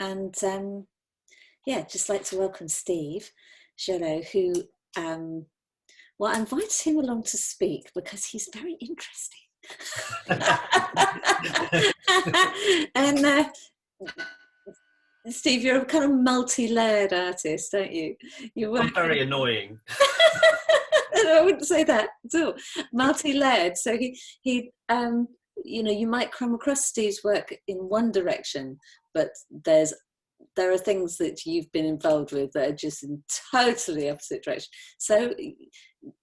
And yeah, just like to welcome Steve Jolot, who, well, I invited him along to speak because he's very interesting. And Steve, you're a kind of multi-layered artist, don't you? I'm very annoying. I wouldn't say that at all. Multi-layered. So he you know, you might come across Steve's work in one direction, but there are things that you've been involved with that are just in totally opposite direction. So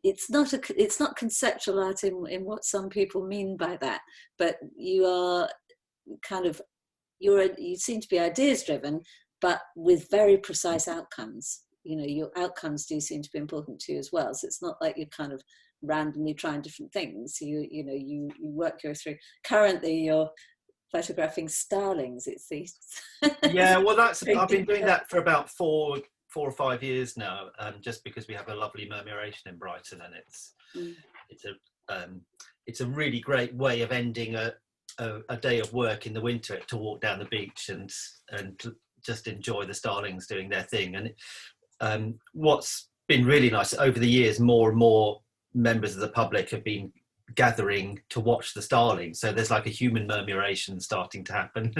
it's not conceptual art in what some people mean by that, but you are kind of, you seem to be ideas driven, but with very precise outcomes. You know, your outcomes do seem to be important to you as well. So it's not like you're kind of randomly trying different things. You work your through. Currently, you're photographing starlings, it seems. Yeah, well, I've been doing that for about four or 5 years now, just because we have a lovely murmuration in Brighton, and it's a really great way of ending a day of work in the winter, to walk down the beach and just enjoy the starlings doing their thing. And what's been really nice over the years, more and more members of the public have been gathering to watch the starlings, so there's like a human murmuration starting to happen.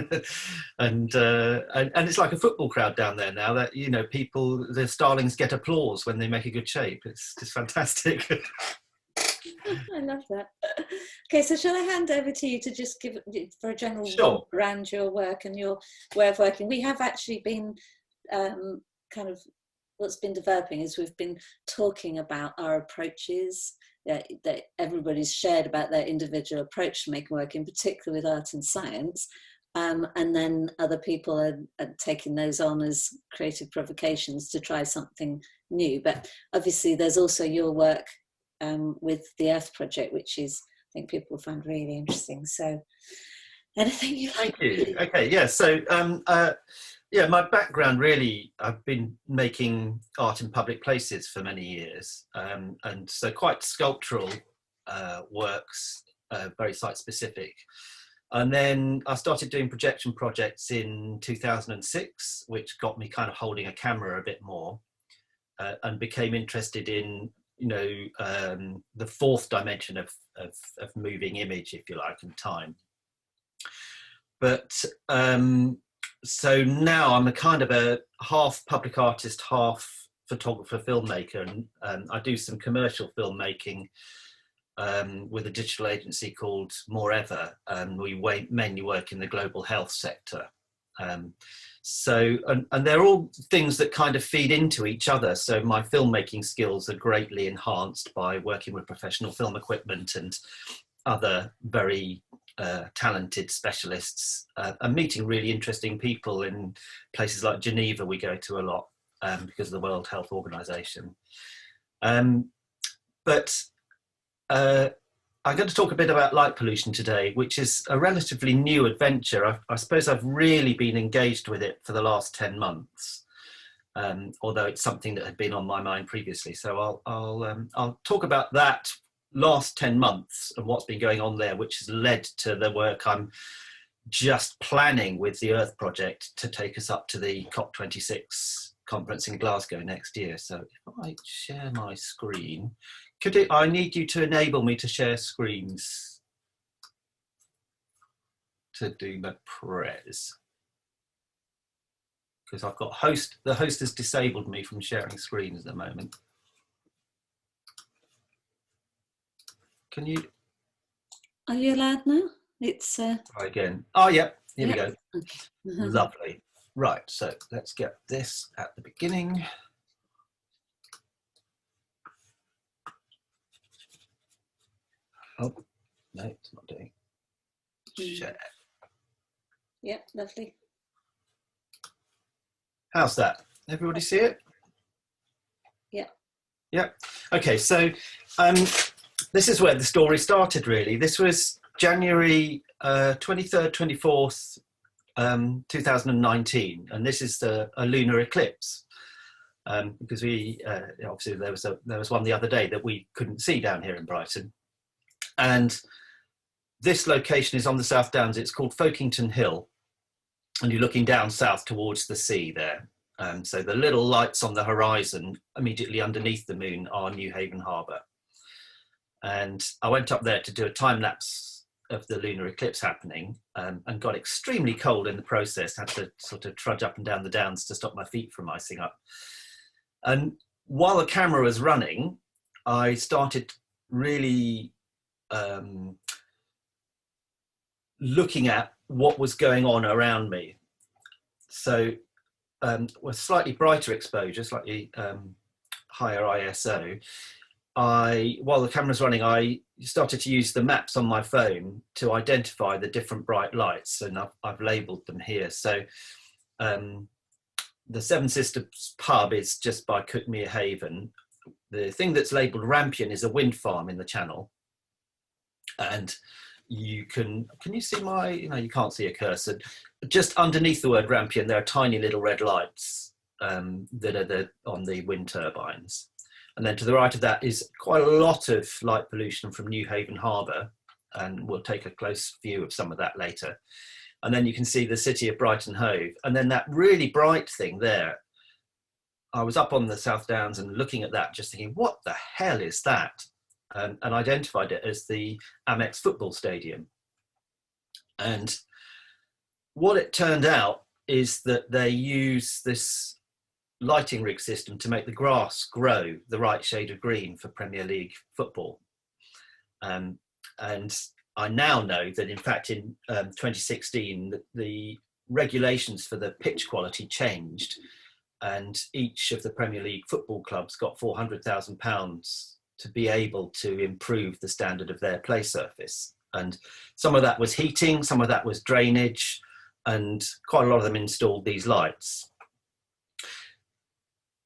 and it's like a football crowd down there now, that, you know, the starlings get applause when they make a good shape. It's just fantastic. I love that. Okay, so shall I hand over to you to just give for a general Sure. around your work and your way of working? We have actually been kind of, what's been developing is we've been talking about our approaches, that everybody's shared about their individual approach to making work, in particular with art and science. And then other people are taking those on as creative provocations to try something new. But obviously there's also your work with the Earth Project, which is, I think people will find really interesting. So anything you like? Thank you. Okay, yeah, so yeah, my background really, I've been making art in public places for many years, and so quite sculptural works, very site specific. And then I started doing projection projects in 2006, which got me kind of holding a camera a bit more, and became interested in, you know, the fourth dimension of moving image, if you like, and time. But so now I'm a kind of a half public artist, half photographer, filmmaker, and I do some commercial filmmaking with a digital agency called Moreover, and we mainly work in the global health sector. So they're all things that kind of feed into each other. So my filmmaking skills are greatly enhanced by working with professional film equipment and other very talented specialists, and meeting really interesting people in places like Geneva. We go to a lot because of the World Health Organization. But I'm going to talk a bit about light pollution today, which is a relatively new adventure. I suppose I've really been engaged with it for the last 10 months, although it's something that had been on my mind previously. So I'll talk about that last 10 months and what's been going on there, which has led to the work I'm just planning with the Earth Project to take us up to the COP26 conference in Glasgow next year. So if I share my screen, I need you to enable me to share screens to do the prez, because I've got the host has disabled me from sharing screens at the moment. Can you? Are you allowed now? It's try again. Oh yeah, here we go. Okay. Lovely. Right, so let's get this at the beginning. Oh no, it's not doing. Share. Yeah, lovely. How's that? Everybody see it? Yeah. Yeah. Okay, so this is where the story started, really. This was January 23rd, 24th, 2019, and this is a lunar eclipse, because we obviously there was one the other day that we couldn't see down here in Brighton, and this location is on the South Downs. It's called Folkeington Hill, and you're looking down south towards the sea there. So the little lights on the horizon immediately underneath the moon are Newhaven Harbour. And I went up there to do a time lapse of the lunar eclipse happening, and got extremely cold in the process. Had to sort of trudge up and down the downs to stop my feet from icing up. And while the camera was running, I started really looking at what was going on around me. So with slightly brighter exposure, slightly higher ISO, while the camera's running, I started to use the maps on my phone to identify the different bright lights, and I've labelled them here. So the Seven Sisters pub is just by Cuckmere Haven. The thing that's labelled Rampion is a wind farm in the channel. And you can you see my, you can't see a cursor. Just underneath the word Rampion, there are tiny little red lights that are on the wind turbines. And then to the right of that is quite a lot of light pollution from Newhaven Harbour, and we'll take a close view of some of that later. And then you can see the city of Brighton Hove. And then that really bright thing there, I was up on the South Downs and looking at that, just thinking, what the hell is that? And identified it as the Amex football stadium. And what it turned out is that they use this lighting rig system to make the grass grow the right shade of green for Premier League football. And I now know that, in fact, in 2016, the regulations for the pitch quality changed, and each of the Premier League football clubs got £400,000 to be able to improve the standard of their play surface. And some of that was heating, some of that was drainage, and quite a lot of them installed these lights.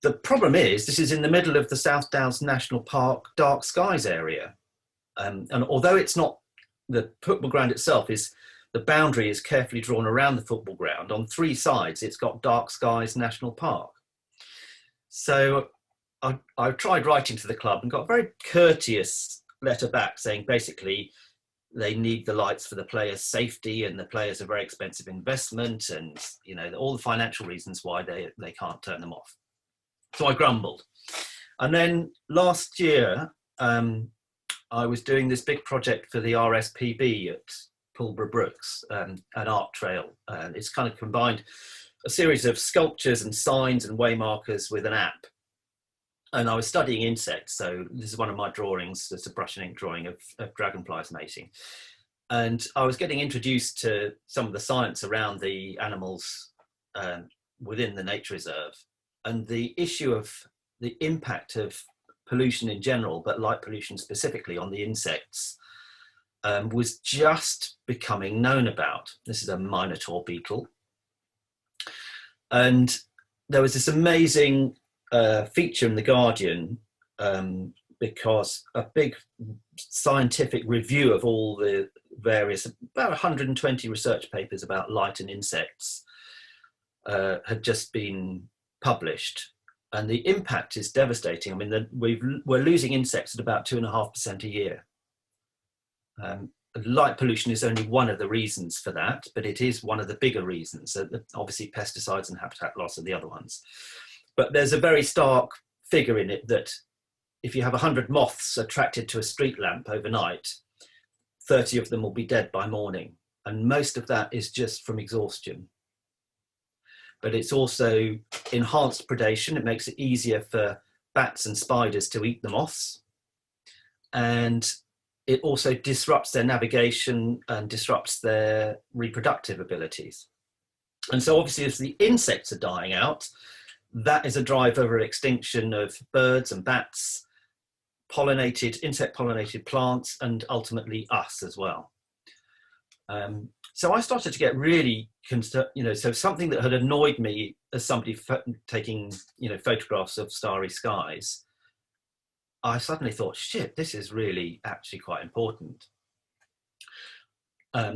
The problem is, this is in the middle of the South Downs National Park dark skies area. And although it's not, the football ground itself is, the boundary is carefully drawn around the football ground. On three sides, it's got Dark Skies National Park. So I tried writing to the club and got a very courteous letter back saying basically they need the lights for the players' safety, and the players are a very expensive investment, and all the financial reasons why they can't turn them off. So I grumbled. And then last year, I was doing this big project for the RSPB at Pulborough Brooks, an art trail. It's kind of combined a series of sculptures and signs and waymarkers with an app. And I was studying insects. So this is one of my drawings. It's a brush and ink drawing of dragonflies mating. And I was getting introduced to some of the science around the animals within the nature reserve, and the issue of the impact of pollution in general, but light pollution specifically on the insects, was just becoming known about. This is a minotaur beetle. And there was this amazing feature in The Guardian, because a big scientific review of all the various, about 120 research papers about light and insects had just been published. And the impact is devastating. I mean, we're losing insects at about 2.5% a year. Light pollution is only one of the reasons for that, but it is one of the bigger reasons. Obviously, pesticides and habitat loss are the other ones. But there's a very stark figure in it that if you have 100 moths attracted to a street lamp overnight, 30 of them will be dead by morning. And most of that is just from exhaustion. But it's also enhanced predation. It makes it easier for bats and spiders to eat the moths. And it also disrupts their navigation and disrupts their reproductive abilities. And so obviously as the insects are dying out, that is a driver of extinction of birds and bats, insect pollinated plants, and ultimately us as well. So I started to get really concerned, so something that had annoyed me as somebody taking, photographs of starry skies, I suddenly thought, shit, this is really actually quite important.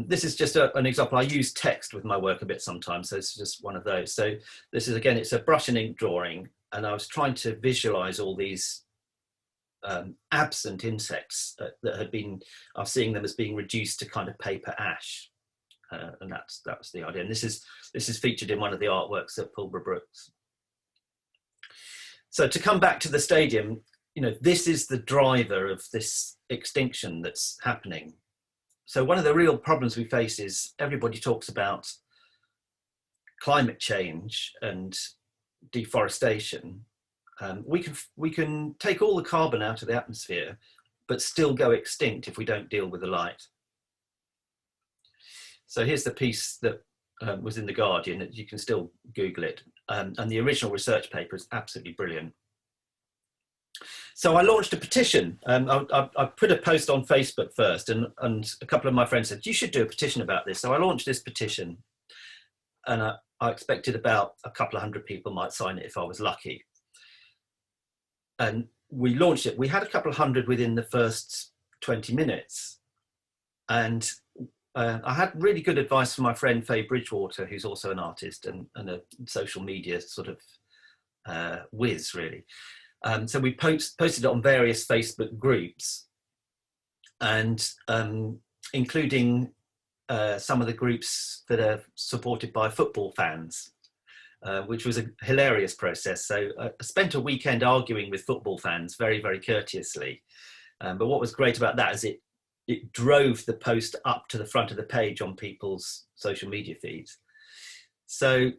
This is just an example. I use text with my work a bit sometimes, so it's just one of those. So this is, again, it's a brush and ink drawing, and I was trying to visualize all these absent insects that had been, I was seeing them as being reduced to kind of paper ash. and that was the idea. And this is featured in one of the artworks at Pulborough Brooks. So to come back to the stadium, this is the driver of this extinction that's happening. So one of the real problems we face is everybody talks about climate change and deforestation. We can take all the carbon out of the atmosphere, but still go extinct if we don't deal with the light. So here's the piece that was in The Guardian. You can still Google it. And the original research paper is absolutely brilliant. So I launched a petition. I put a post on Facebook first, and a couple of my friends said, you should do a petition about this. So I launched this petition, and I expected about a couple of hundred people might sign it if I was lucky. And we launched it. We had a couple of hundred within the first 20 minutes. And I had really good advice from my friend Faye Bridgewater, who's also an artist and a social media sort of whiz, really. So we posted it on various Facebook groups, and including some of the groups that are supported by football fans, which was a hilarious process. So I spent a weekend arguing with football fans very, very courteously. But what was great about that is it drove the post up to the front of the page on people's social media feeds. So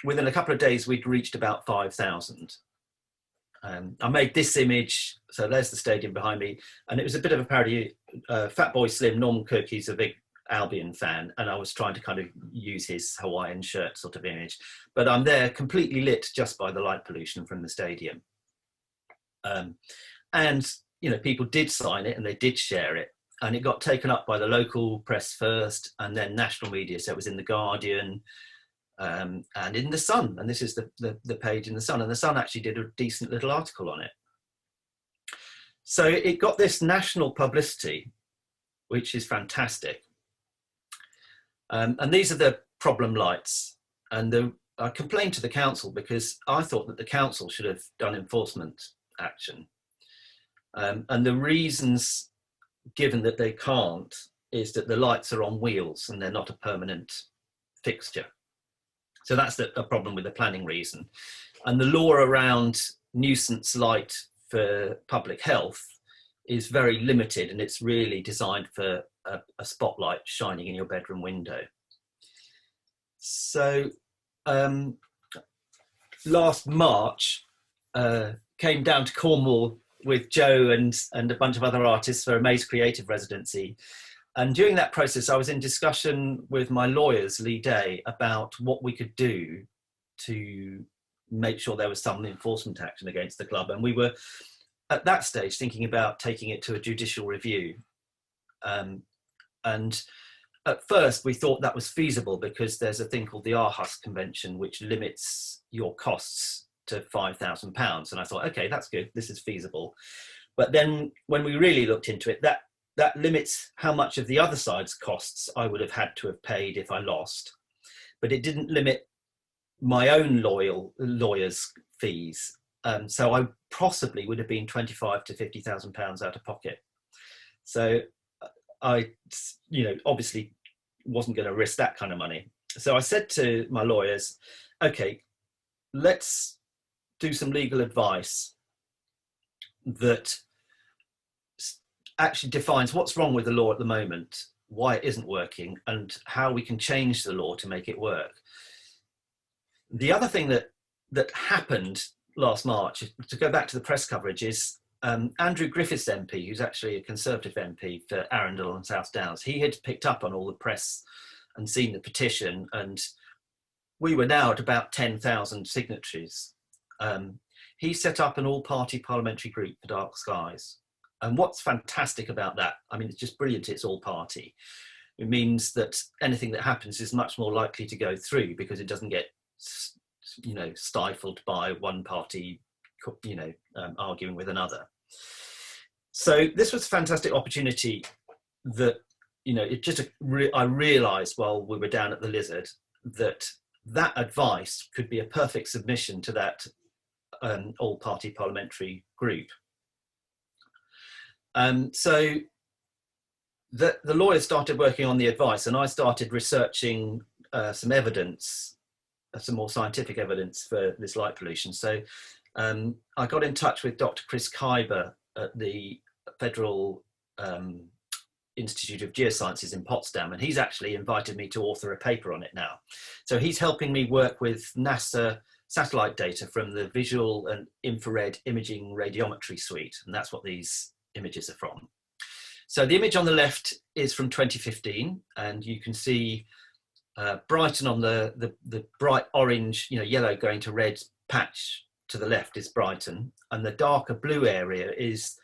within a couple of days, we'd reached about 5,000. I made this image, so there's the stadium behind me, and it was a bit of a parody. Fatboy Slim, Norman Cook, he's a big Albion fan, and I was trying to kind of use his Hawaiian shirt sort of image, but I'm there completely lit just by the light pollution from the stadium. And people did sign it and they did share it, and it got taken up by the local press first and then national media. So it was in The Guardian and in The Sun, and this is the page in The Sun, and The Sun actually did a decent little article on it. So it got this national publicity, which is fantastic. And these are the problem lights. And I complained to the council because I thought that the council should have done enforcement action. And the reasons given that they can't is that the lights are on wheels and they're not a permanent fixture. So that's a problem with the planning reason. And the law around nuisance light for public health is very limited, and it's really designed for a spotlight shining in your bedroom window. So last March, came down to Cornwall with Joe and a bunch of other artists for a Maze Creative residency. And during that process, I was in discussion with my lawyers, Lee Day, about what we could do to make sure there was some enforcement action against the club. And we were at that stage thinking about taking it to a judicial review. And at first we thought that was feasible because there's a thing called the Aarhus Convention, which limits your costs to £5,000. And I thought, okay, that's good, this is feasible. But then when we really looked into it, that limits how much of the other side's costs I would have had to have paid if I lost. But it didn't limit my own lawyers' fees. So I possibly would have been £25,000 to £50,000 out of pocket. So I, obviously wasn't going to risk that kind of money. So I said to my lawyers, okay, let's do some legal advice that actually defines what's wrong with the law at the moment, why it isn't working, and how we can change the law to make it work. The other thing that happened last March, to go back to the press coverage, is Andrew Griffiths MP, who's actually a Conservative MP for Arundel and South Downs, he had picked up on all the press and seen the petition, and we were now at about 10,000 signatories. He set up an all-party parliamentary group for Dark Skies. And what's fantastic about that, I mean, it's just brilliant, it's all-party. It means that anything that happens is much more likely to go through because it doesn't get, stifled by one party, arguing with another. So this was a fantastic opportunity that, I realised while we were down at the Lizard that advice could be a perfect submission to that all-party parliamentary group. So the lawyers started working on the advice, and I started researching some evidence, some more scientific evidence for this light pollution. So I got in touch with Dr. Chris Khyber at the Federal Institute of Geosciences in Potsdam, and he's actually invited me to author a paper on it now. So he's helping me work with NASA satellite data from the Visual and Infrared Imaging Radiometry Suite, and that's what these images are from. So the image on the left is from 2015, and you can see Brighton on the bright orange, yellow going to red patch to the left is Brighton, and the darker blue area is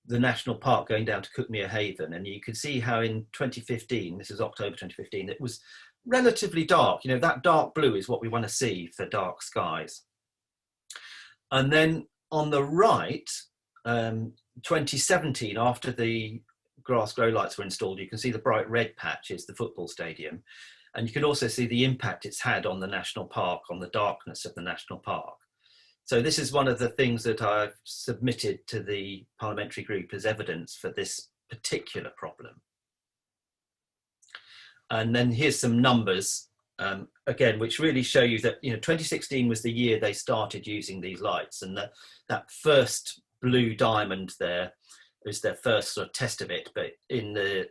the national park going down to Cuckmere Haven. And you can see how in 2015, this is October 2015, it was relatively dark. That dark blue is what we want to see for dark skies. And then on the right, 2017, after the grass grow lights were installed, you can see the bright red patch is the football stadium. And you can also see the impact it's had on the national park, on the darkness of the national park. So this is one of the things that I've submitted to the parliamentary group as evidence for this particular problem. And then here's some numbers, again, which really show you that 2016 was the year they started using these lights, and that first blue diamond there is their first sort of test of it. But in the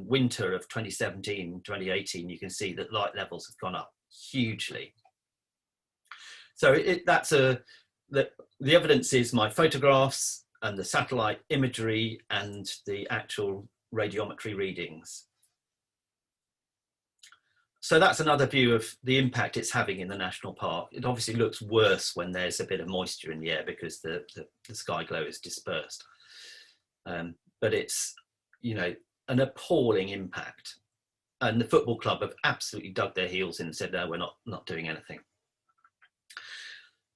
winter of 2017, 2018, you can see that light levels have gone up hugely. So the evidence is my photographs and the satellite imagery and the actual radiometry readings. So that's another view of the impact it's having in the national park. It obviously looks worse when there's a bit of moisture in the air because the sky glow is dispersed. But it's, an appalling impact. And the football club have absolutely dug their heels in and said, no, we're not doing anything.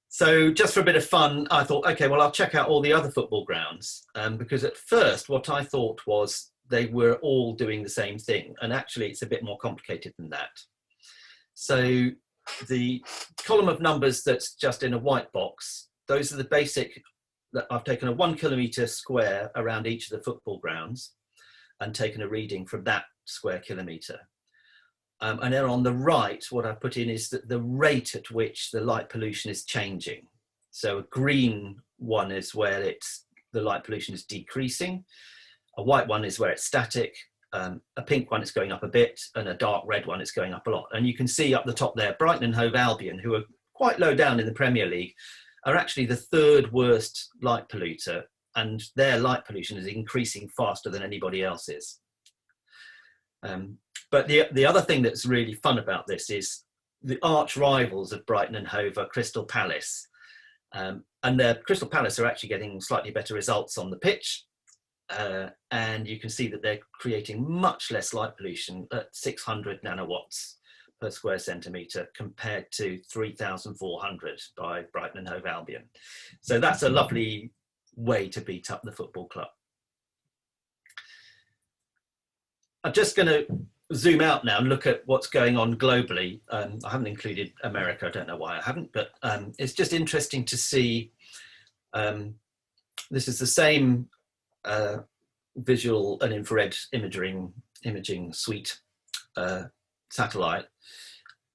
So just for a bit of fun, I thought, okay, well, I'll check out all the other football grounds, because at first what I thought was they were all doing the same thing. And actually it's a bit more complicated than that. So the column of numbers that's just in a white box, those are the basic, that I've taken a 1 kilometre square around each of the football grounds and taken a reading from that square kilometre. And then on the right, what I've put in is that the rate at which the light pollution is changing. So a green one is where the light pollution is decreasing. A white one is where it's static. A pink one is going up a bit, and a dark red one is going up a lot. And you can see up the top there, Brighton and Hove Albion, who are quite low down in the Premier League, are actually the third worst light polluter, and their light pollution is increasing faster than anybody else's. But the other thing that's really fun about this is the arch rivals of Brighton and Hove are Crystal Palace. And Crystal Palace are actually getting slightly better results on the pitch. And you can see that they're creating much less light pollution at 600 nanowatts per square centimetre compared to 3,400 by Brighton and Hove Albion. So that's a lovely way to beat up the football club. I'm just going to zoom out now and look at what's going on globally. I haven't included America. I don't know why I haven't, but it's just interesting to see. This is the same visual and infrared imaging suite satellite.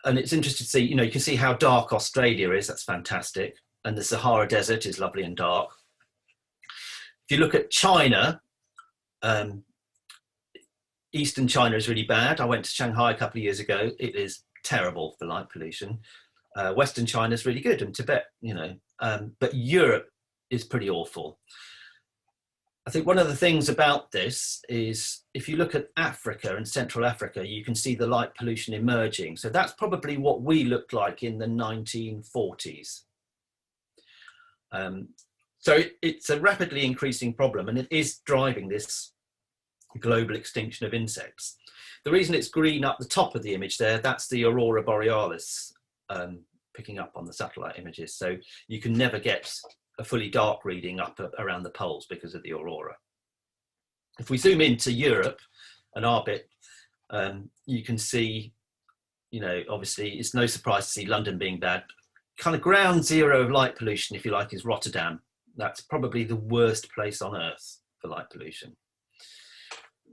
And it's interesting to see, you can see how dark Australia is. That's fantastic. And the Sahara Desert is lovely and dark. If you look at China, Eastern China is really bad. I went to Shanghai a couple of years ago. It is terrible for light pollution. Western China is really good, and Tibet, but Europe is pretty awful. I think one of the things about this is if you look at Africa and Central Africa, you can see the light pollution emerging. So that's probably what we looked like in the 1940s. So it's a rapidly increasing problem, and it is driving this global extinction of insects. The reason it's green up the top of the image there, that's the Aurora Borealis picking up on the satellite images. So you can never get a fully dark reading up around the poles because of the aurora. If we zoom into Europe and our bit, you can see, obviously it's no surprise to see London being bad. Kind of ground zero of light pollution, if you like, is Rotterdam. That's probably the worst place on earth for light pollution.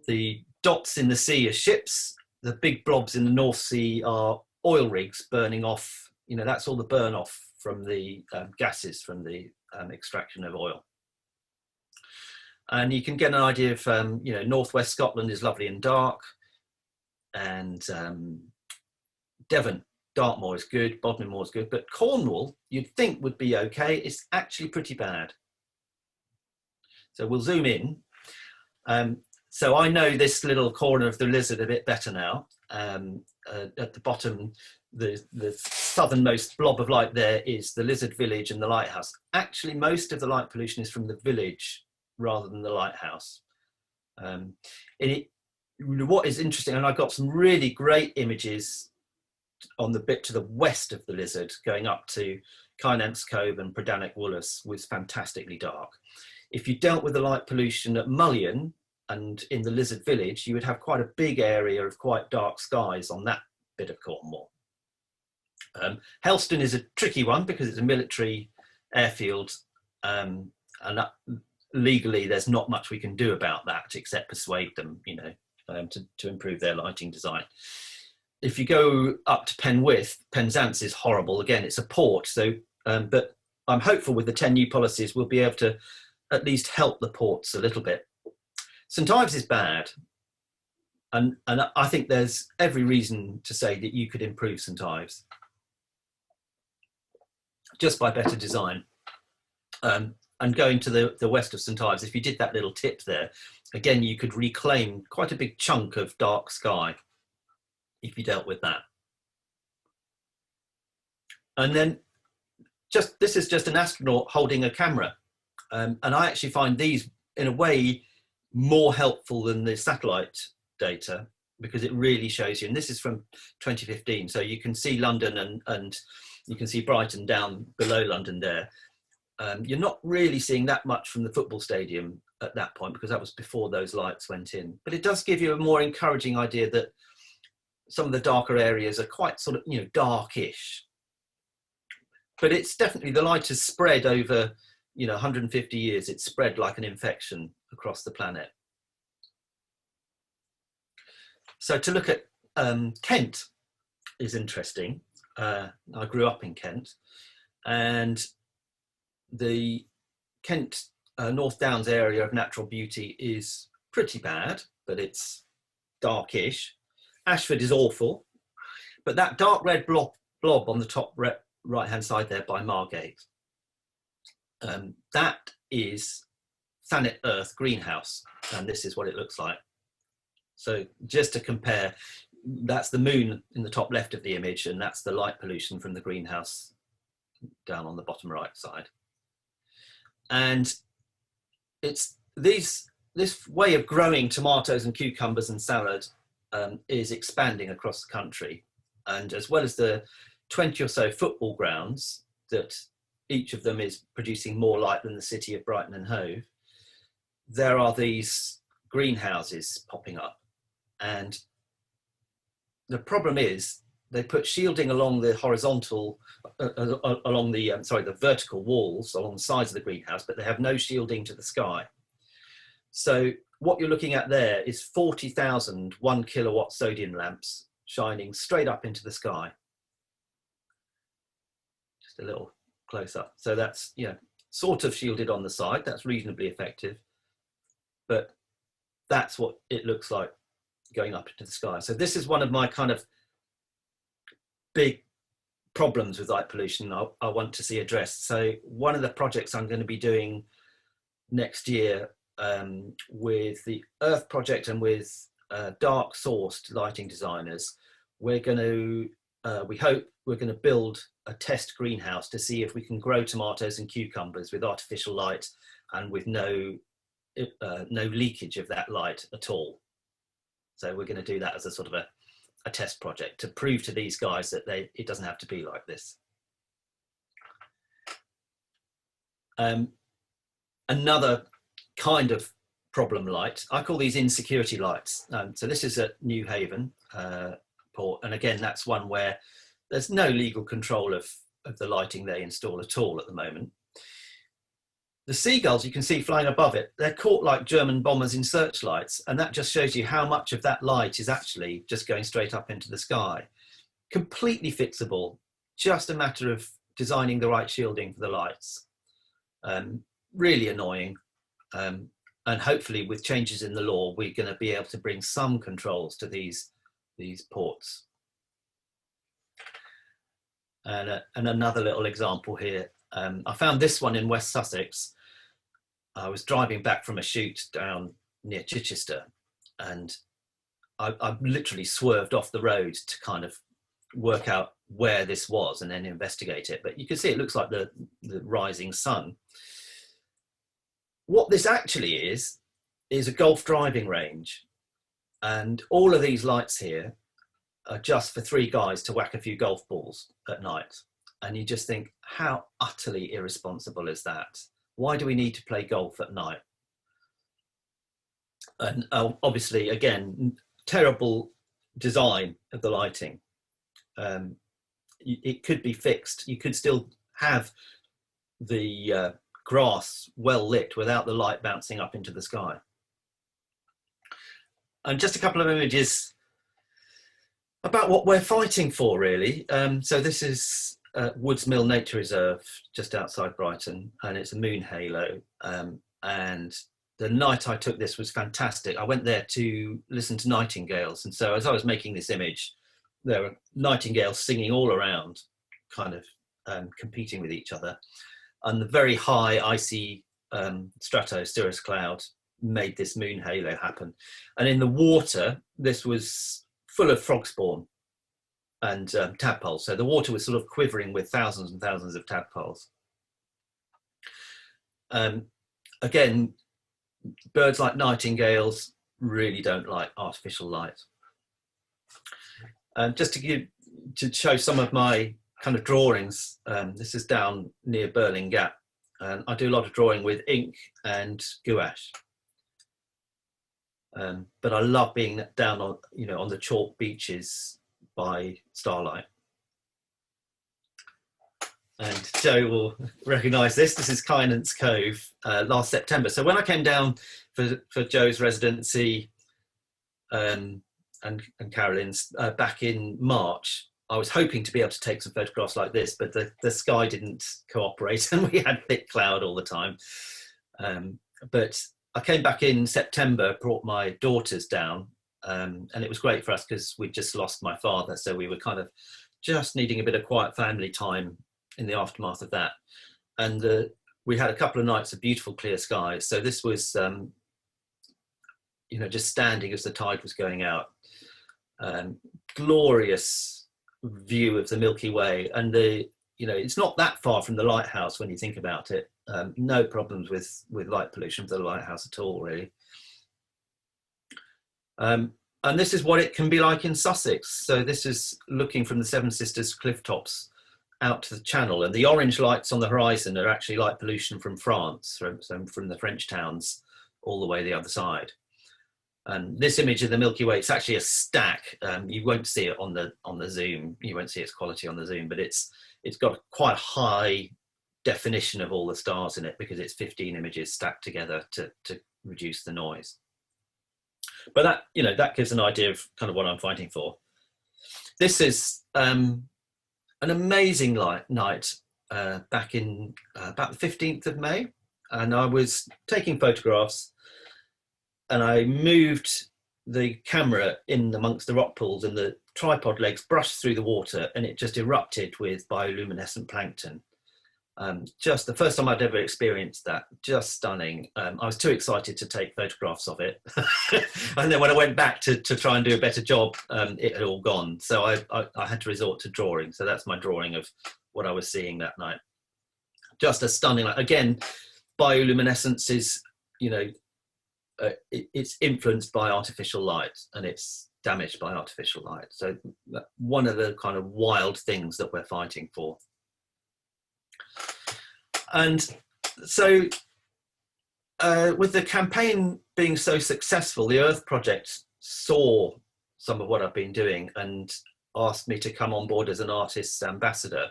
The dots in the sea are ships. The big blobs in the North Sea are oil rigs burning off. You know, that's all the burn off from the gases from the extraction of oil. And you can get an idea of, you know, northwest Scotland is lovely and dark, and Devon, Dartmoor is good, Bodmin Moor is good, but Cornwall, you'd think would be okay. It's actually pretty bad. So we'll zoom in. So I know this little corner of the Lizard a bit better now. At the bottom, the southernmost blob of light there is the Lizard village and the lighthouse. Actually, most of the light pollution is from the village rather than the lighthouse. What is interesting, and I got some really great images on the bit to the west of the Lizard, going up to Kynance Cove and Prydanig Woollas, was fantastically dark. If you dealt with the light pollution at Mullion and in the Lizard village, you would have quite a big area of quite dark skies on that bit of Cornwall. Helston is a tricky one because it's a military airfield, and legally there's not much we can do about that except persuade them, you know, to improve their lighting design. If you go up to Penwith, Penzance is horrible. Again, it's a port, so but I'm hopeful with the 10 new policies we'll be able to at least help the ports a little bit. St Ives is bad, and I think there's every reason to say that you could improve St Ives just by better design. And going to the west of St Ives, if you did that little tip there, again, you could reclaim quite a big chunk of dark sky if you dealt with that. And then this is just an astronaut holding a camera. And I actually find these in a way more helpful than the satellite data, because it really shows you, and this is from 2015, so you can see London and you can see Brighton down below London there. You're not really seeing that much from the football stadium at that point, because that was before those lights went in. But it does give you a more encouraging idea that some of the darker areas are quite sort of, you know, darkish. But it's definitely, the light has spread over, you know, 150 years. It's spread like an infection across the planet. So to look at Kent is interesting. I grew up in Kent, and the Kent North Downs area of natural beauty is pretty bad, but it's darkish. Ashford is awful, but that dark red blob on the top right hand side there by Margate, that is Thanet Earth greenhouse, and this is what it looks like. So just to compare, that's the moon in the top left of the image, and that's the light pollution from the greenhouse down on the bottom right side. And it's this way of growing tomatoes and cucumbers and salad is expanding across the country. And as well as the 20 or so football grounds, that each of them is producing more light than the city of Brighton and Hove, there are these greenhouses popping up. And the problem is they put shielding along the horizontal, along the, the vertical walls along the sides of the greenhouse, but they have no shielding to the sky. So what you're looking at there is 40,000 1 kilowatt sodium lamps shining straight up into the sky. Just a little close up. So that's, you know, sort of shielded on the side. That's reasonably effective, but that's what it looks like going up into the sky. So this is one of my kind of big problems with light pollution I want to see addressed. So one of the projects I'm going to be doing next year with the Earth Project and with dark sourced lighting designers, we're going to, we hope we're going to build a test greenhouse to see if we can grow tomatoes and cucumbers with artificial light and with no leakage of that light at all. So we're going to do that as a sort of a test project to prove to these guys that it doesn't have to be like this. Another kind of problem light, I call these insecurity lights. So this is at New Haven port, and again, that's one where there's no legal control of the lighting they install at all at the moment. The seagulls you can see flying above it, they're caught like German bombers in searchlights, and that just shows you how much of that light is actually just going straight up into the sky. Completely fixable, just a matter of designing the right shielding for the lights. Really annoying, and hopefully with changes in the law we're going to be able to bring some controls to these ports. And another little example here. I found this one in West Sussex. I was driving back from a shoot down near Chichester, and I literally swerved off the road to kind of work out where this was and then investigate it. But you can see it looks like the rising sun. What this actually is a golf driving range. And all of these lights here are just for 3 guys to whack a few golf balls at night. And you just think, how utterly irresponsible is that? Why do we need to play golf at night? And obviously, again, terrible design of the lighting. It could be fixed. You could still have the grass well lit without the light bouncing up into the sky. And just a couple of images about what we're fighting for, really. So this is Woods Mill Nature Reserve, just outside Brighton, and it's a moon halo. And the night I took this was fantastic. I went there to listen to nightingales, and so as I was making this image, there were nightingales singing all around, kind of competing with each other. And the very high icy stratocirrus cloud made this moon halo happen. And in the water, this was full of frog spawn and tadpoles. So the water was sort of quivering with thousands and thousands of tadpoles. Again, birds like nightingales really don't like artificial light. Just to show some of my kind of drawings, this is down near Burling Gap, and I do a lot of drawing with ink and gouache. But I love being down on, on the chalk beaches by starlight. And Joe will recognise this. This is Kynance Cove last September. So when I came down for Joe's residency and Carolyn's back in March, I was hoping to be able to take some photographs like this, but the sky didn't cooperate and we had thick cloud all the time. But I came back in September, brought my daughters down, and it was great for us because we'd just lost my father. So we were kind of just needing a bit of quiet family time in the aftermath of that. And we had a couple of nights of beautiful clear skies. So this was, just standing as the tide was going out. Glorious view of the Milky Way, and it's not that far from the lighthouse when you think about it. No problems with light pollution for the lighthouse at all, really. And this is what it can be like in Sussex. So this is looking from the Seven Sisters cliff tops out to the Channel, and the orange lights on the horizon are actually light pollution from France, from the French towns all the way the other side. And this image of the Milky Way, it's actually a stack. You won't see it on the zoom. You won't see its quality on the zoom, but it's got quite a high definition of all the stars in it because it's 15 images stacked together to reduce the noise. But that gives an idea of kind of what I'm fighting for. This is an amazing night back in about the 15th of May, and I was taking photographs. And I moved the camera in amongst the rock pools, and the tripod legs brushed through the water, and it just erupted with bioluminescent plankton. Just the first time I'd ever experienced that, just stunning. I was too excited to take photographs of it. And then when I went back to try and do a better job, it had all gone. So I had to resort to drawing. So that's my drawing of what I was seeing that night. Just a stunning, again, bioluminescence is, it's influenced by artificial light and it's damaged by artificial light. So one of the kind of wild things that we're fighting for. And so with the campaign being so successful, the Earth Project saw some of what I've been doing and asked me to come on board as an artist's ambassador.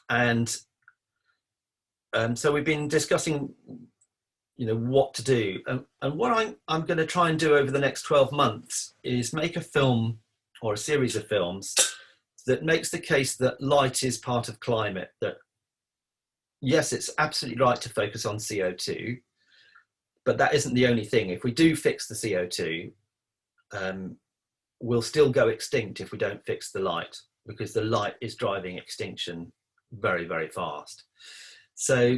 And so we've been discussing, what to do, and what I'm going to try and do over the next 12 months is make a film or a series of films that makes the case that light is part of climate, that yes, it's absolutely right to focus on CO2, but that isn't the only thing. If we do fix the CO2, we'll still go extinct if we don't fix the light, because the light is driving extinction very, very fast. So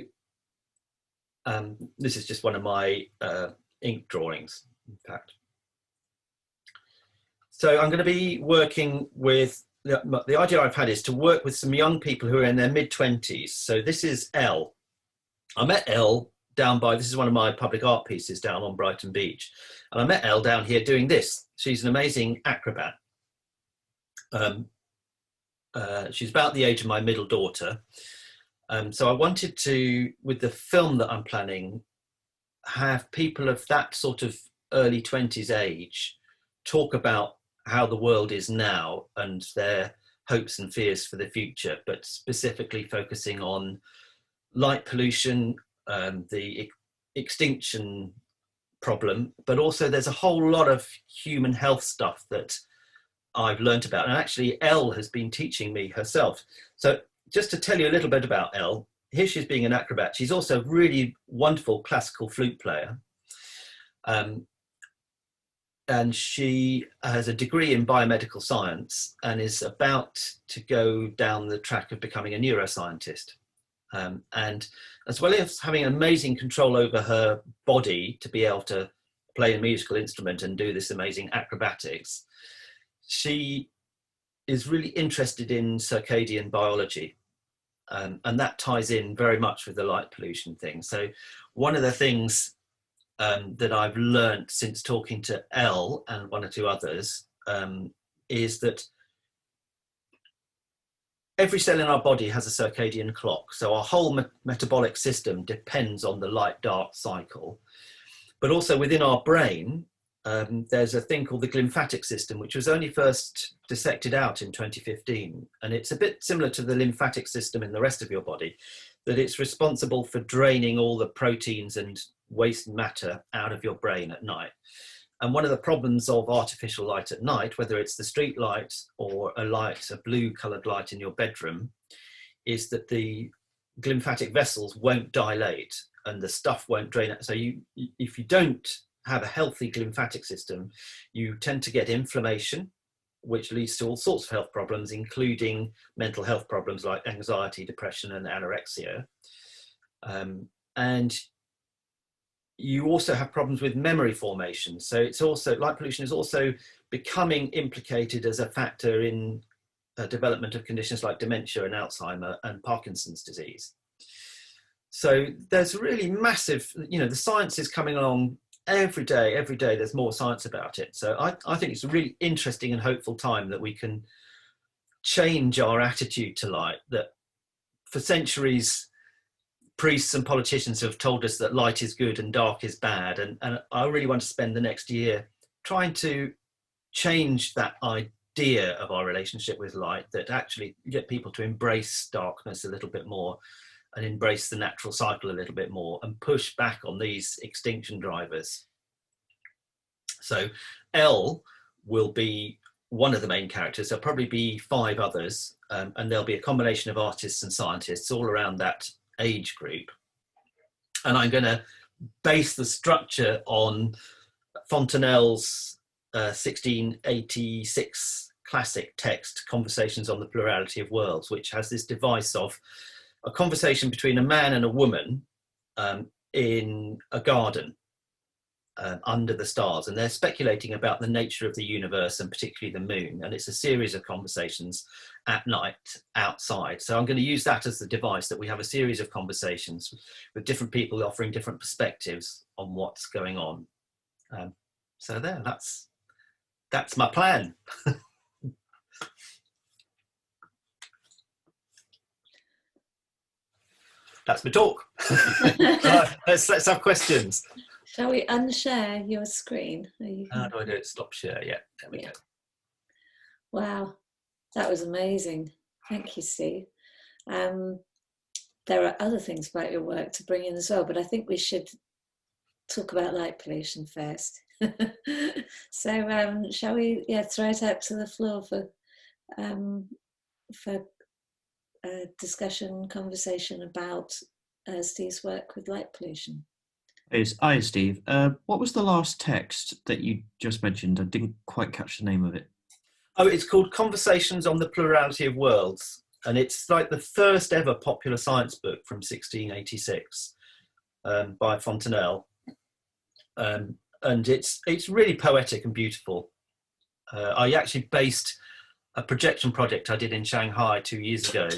this is just one of my ink drawings, in fact. So I'm going to be working with, the idea I've had is to work with some young people who are in their mid-20s. So this is Elle. I met Elle down by, this is one of my public art pieces down on Brighton Beach. And I met Elle down here doing this. She's an amazing acrobat. She's about the age of my middle daughter. So I wanted to, with the film that I'm planning, have people of that sort of early 20s age talk about how the world is now and their hopes and fears for the future, but specifically focusing on light pollution, the extinction problem, but also there's a whole lot of human health stuff that I've learnt about. And actually Elle has been teaching me herself. So just to tell you a little bit about Elle, here she's being an acrobat. She's also a really wonderful classical flute player. And she has a degree in biomedical science and is about to go down the track of becoming a neuroscientist. And as well as having amazing control over her body to be able to play a musical instrument and do this amazing acrobatics, she is really interested in circadian biology. And that ties in very much with the light pollution thing. So one of the things that I've learned since talking to Elle and one or two others is that every cell in our body has a circadian clock. So our whole metabolic system depends on the light-dark cycle. But also within our brain, there's a thing called the glymphatic system, which was only first dissected out in 2015. And it's a bit similar to the lymphatic system in the rest of your body, that it's responsible for draining all the proteins and waste matter out of your brain at night. And one of the problems of artificial light at night, whether it's the street light or a blue coloured light in your bedroom, is that the glymphatic vessels won't dilate and the stuff won't drain out. So if you don't have a healthy glymphatic system, you tend to get inflammation, which leads to all sorts of health problems, including mental health problems like anxiety, depression, and anorexia. And you also have problems with memory formation. So it's also, light pollution is also becoming implicated as a factor in development of conditions like dementia and Alzheimer and Parkinson's disease. So there's really massive, the science is coming along every day there's more science about it. So I think it's a really interesting and hopeful time that we can change our attitude to light, that for centuries, priests and politicians have told us that light is good and dark is bad. And I really want to spend the next year trying to change that idea of our relationship with light, that actually get people to embrace darkness a little bit more and embrace the natural cycle a little bit more and push back on these extinction drivers. So Elle will be one of the main characters. There'll probably be 5 others, and there'll be a combination of artists and scientists all around that age group. And I'm going to base the structure on Fontenelle's 1686 classic text, Conversations on the Plurality of Worlds, which has this device of a conversation between a man and a woman in a garden under the stars, and they're speculating about the nature of the universe and particularly the moon, and it's a series of conversations at night outside. So I'm going to use that as the device, that we have a series of conversations with different people offering different perspectives on what's going on. So there, that's my plan. That's my talk. Let's have questions. Shall we unshare your screen? How do I do it? Stop share. Yeah, there we go. Wow, that was amazing. Thank you, Steve. there are other things about your work to bring in as well, but I think we should talk about light pollution first. So shall we throw it out to the floor for discussion, conversation about Steve's work with light pollution? Hi, Steve. What was the last text that you just mentioned? I didn't quite catch the name of it. Oh, it's called Conversations on the Plurality of Worlds, and it's like the first ever popular science book from 1686 by Fontenelle, and it's really poetic and beautiful. I actually based a projection project I did in Shanghai 2 years ago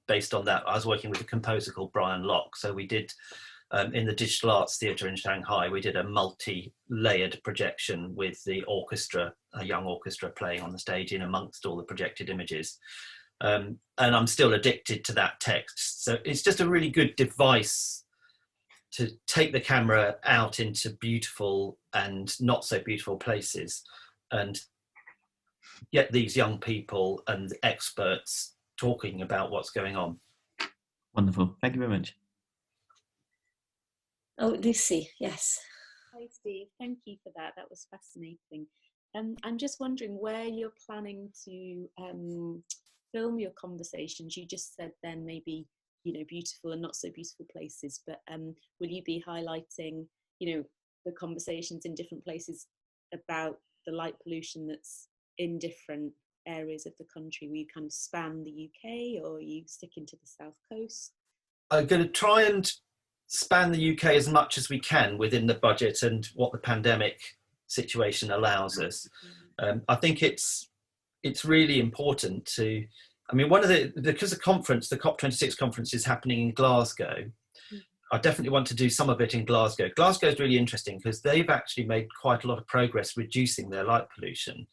based on that. I was working with a composer called Brian Locke, so we did in the Digital Arts Theatre in Shanghai, we did a multi-layered projection with the orchestra, a young orchestra playing on the stage in amongst all the projected images. And I'm still addicted to that text. So it's just a really good device to take the camera out into beautiful and not so beautiful places and get these young people and experts talking about what's going on. Wonderful. Thank you very much. Oh, Lucy, yes. Hi, Steve. Thank you for that. That was fascinating. I'm just wondering where you're planning to film your conversations. You just said then maybe, beautiful and not so beautiful places, but will you be highlighting, the conversations in different places about the light pollution that's in different areas of the country? Will you kind of span the UK, or are you sticking to the South Coast? I'm going to try and span the UK as much as we can within the budget and what the pandemic situation allows us. I think it's really important to, because the conference, the COP26 conference is happening in Glasgow, I definitely want to do some of it in Glasgow. Glasgow is really interesting because they've actually made quite a lot of progress reducing their light pollution.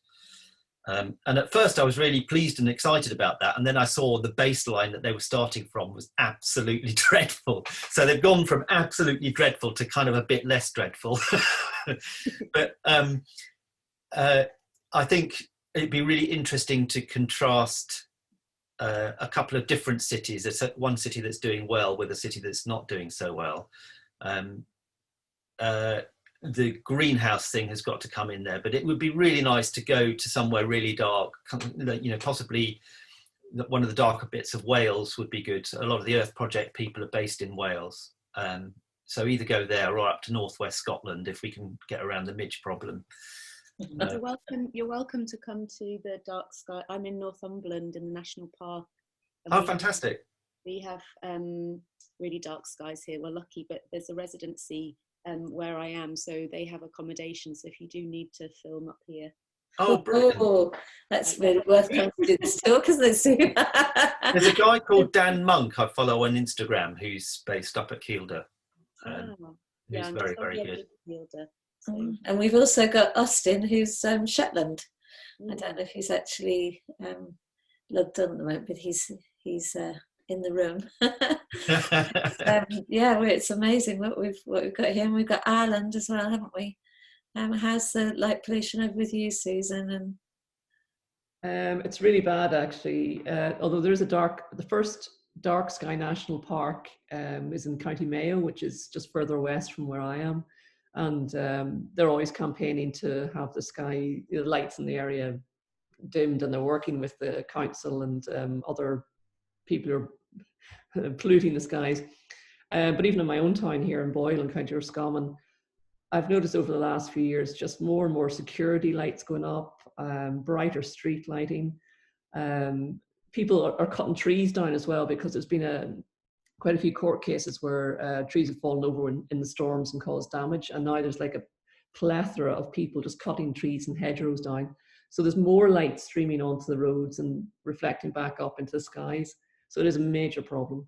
And at first I was really pleased and excited about that. And then I saw the baseline that they were starting from was absolutely dreadful. So they've gone from absolutely dreadful to kind of a bit less dreadful. But I think it'd be really interesting to contrast a couple of different cities. There's one city that's doing well with a city that's not doing so well. The greenhouse thing has got to come in there, but it would be really nice to go to somewhere really dark, possibly one of the darker bits of Wales would be good. A lot of the Earth Project people are based in Wales. So either go there or up to northwest Scotland if we can get around the midge problem. You're welcome to come to the dark sky. I'm in Northumberland in the National Park. Oh, fantastic. We have really dark skies here. We're lucky, but there's a residency where I am, so they have accommodation. So if you do need to film up here. Oh, brilliant. Oh, that's really worth coming to do this talk, isn't it? There's a guy called Dan Monk I follow on Instagram who's based up at Kielder. Who's very, very good. Kielder, so. And we've also got Austin, who's Shetland. I don't know if he's actually logged on at the moment, but he's in the room. It's amazing what we've got here, and we've got Ireland as well, haven't we? How's the light pollution over with you, Susan? And it's really bad, actually. Although there's the first dark sky national park is in County Mayo, which is just further west from where I am, and they're always campaigning to have the sky, the lights in the area dimmed, and they're working with the council and other people who are polluting the skies. But even in my own town here in Boyle in County Roscommon, I've noticed over the last few years just more and more security lights going up, brighter street lighting. People are cutting trees down as well, because there's been quite a few court cases where trees have fallen over in the storms and caused damage, and now there's like a plethora of people just cutting trees and hedgerows down. So there's more light streaming onto the roads and reflecting back up into the skies. So it is a major problem.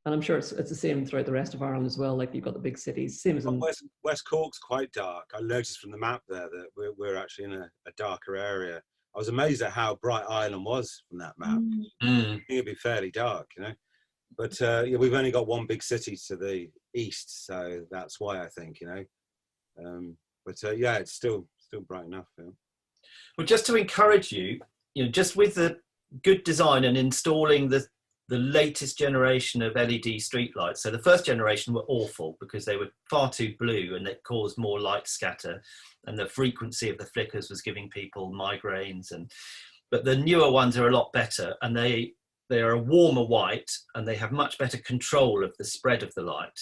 And I'm sure it's the same throughout the rest of Ireland as well. Like you've got the big cities, same as in West Cork's quite dark. I noticed from the map there that we're actually in a darker area. I was amazed at how bright Ireland was from that map. I think it'd be fairly dark, But we've only got one big city to the east, so that's why I think, it's still bright enough. Yeah. Well, just to encourage you, just with the good design and installing the the latest generation of LED streetlights. So the first generation were awful because they were far too blue and it caused more light scatter, and the frequency of the flickers was giving people migraines. But the newer ones are a lot better, and they are a warmer white, and they have much better control of the spread of the light.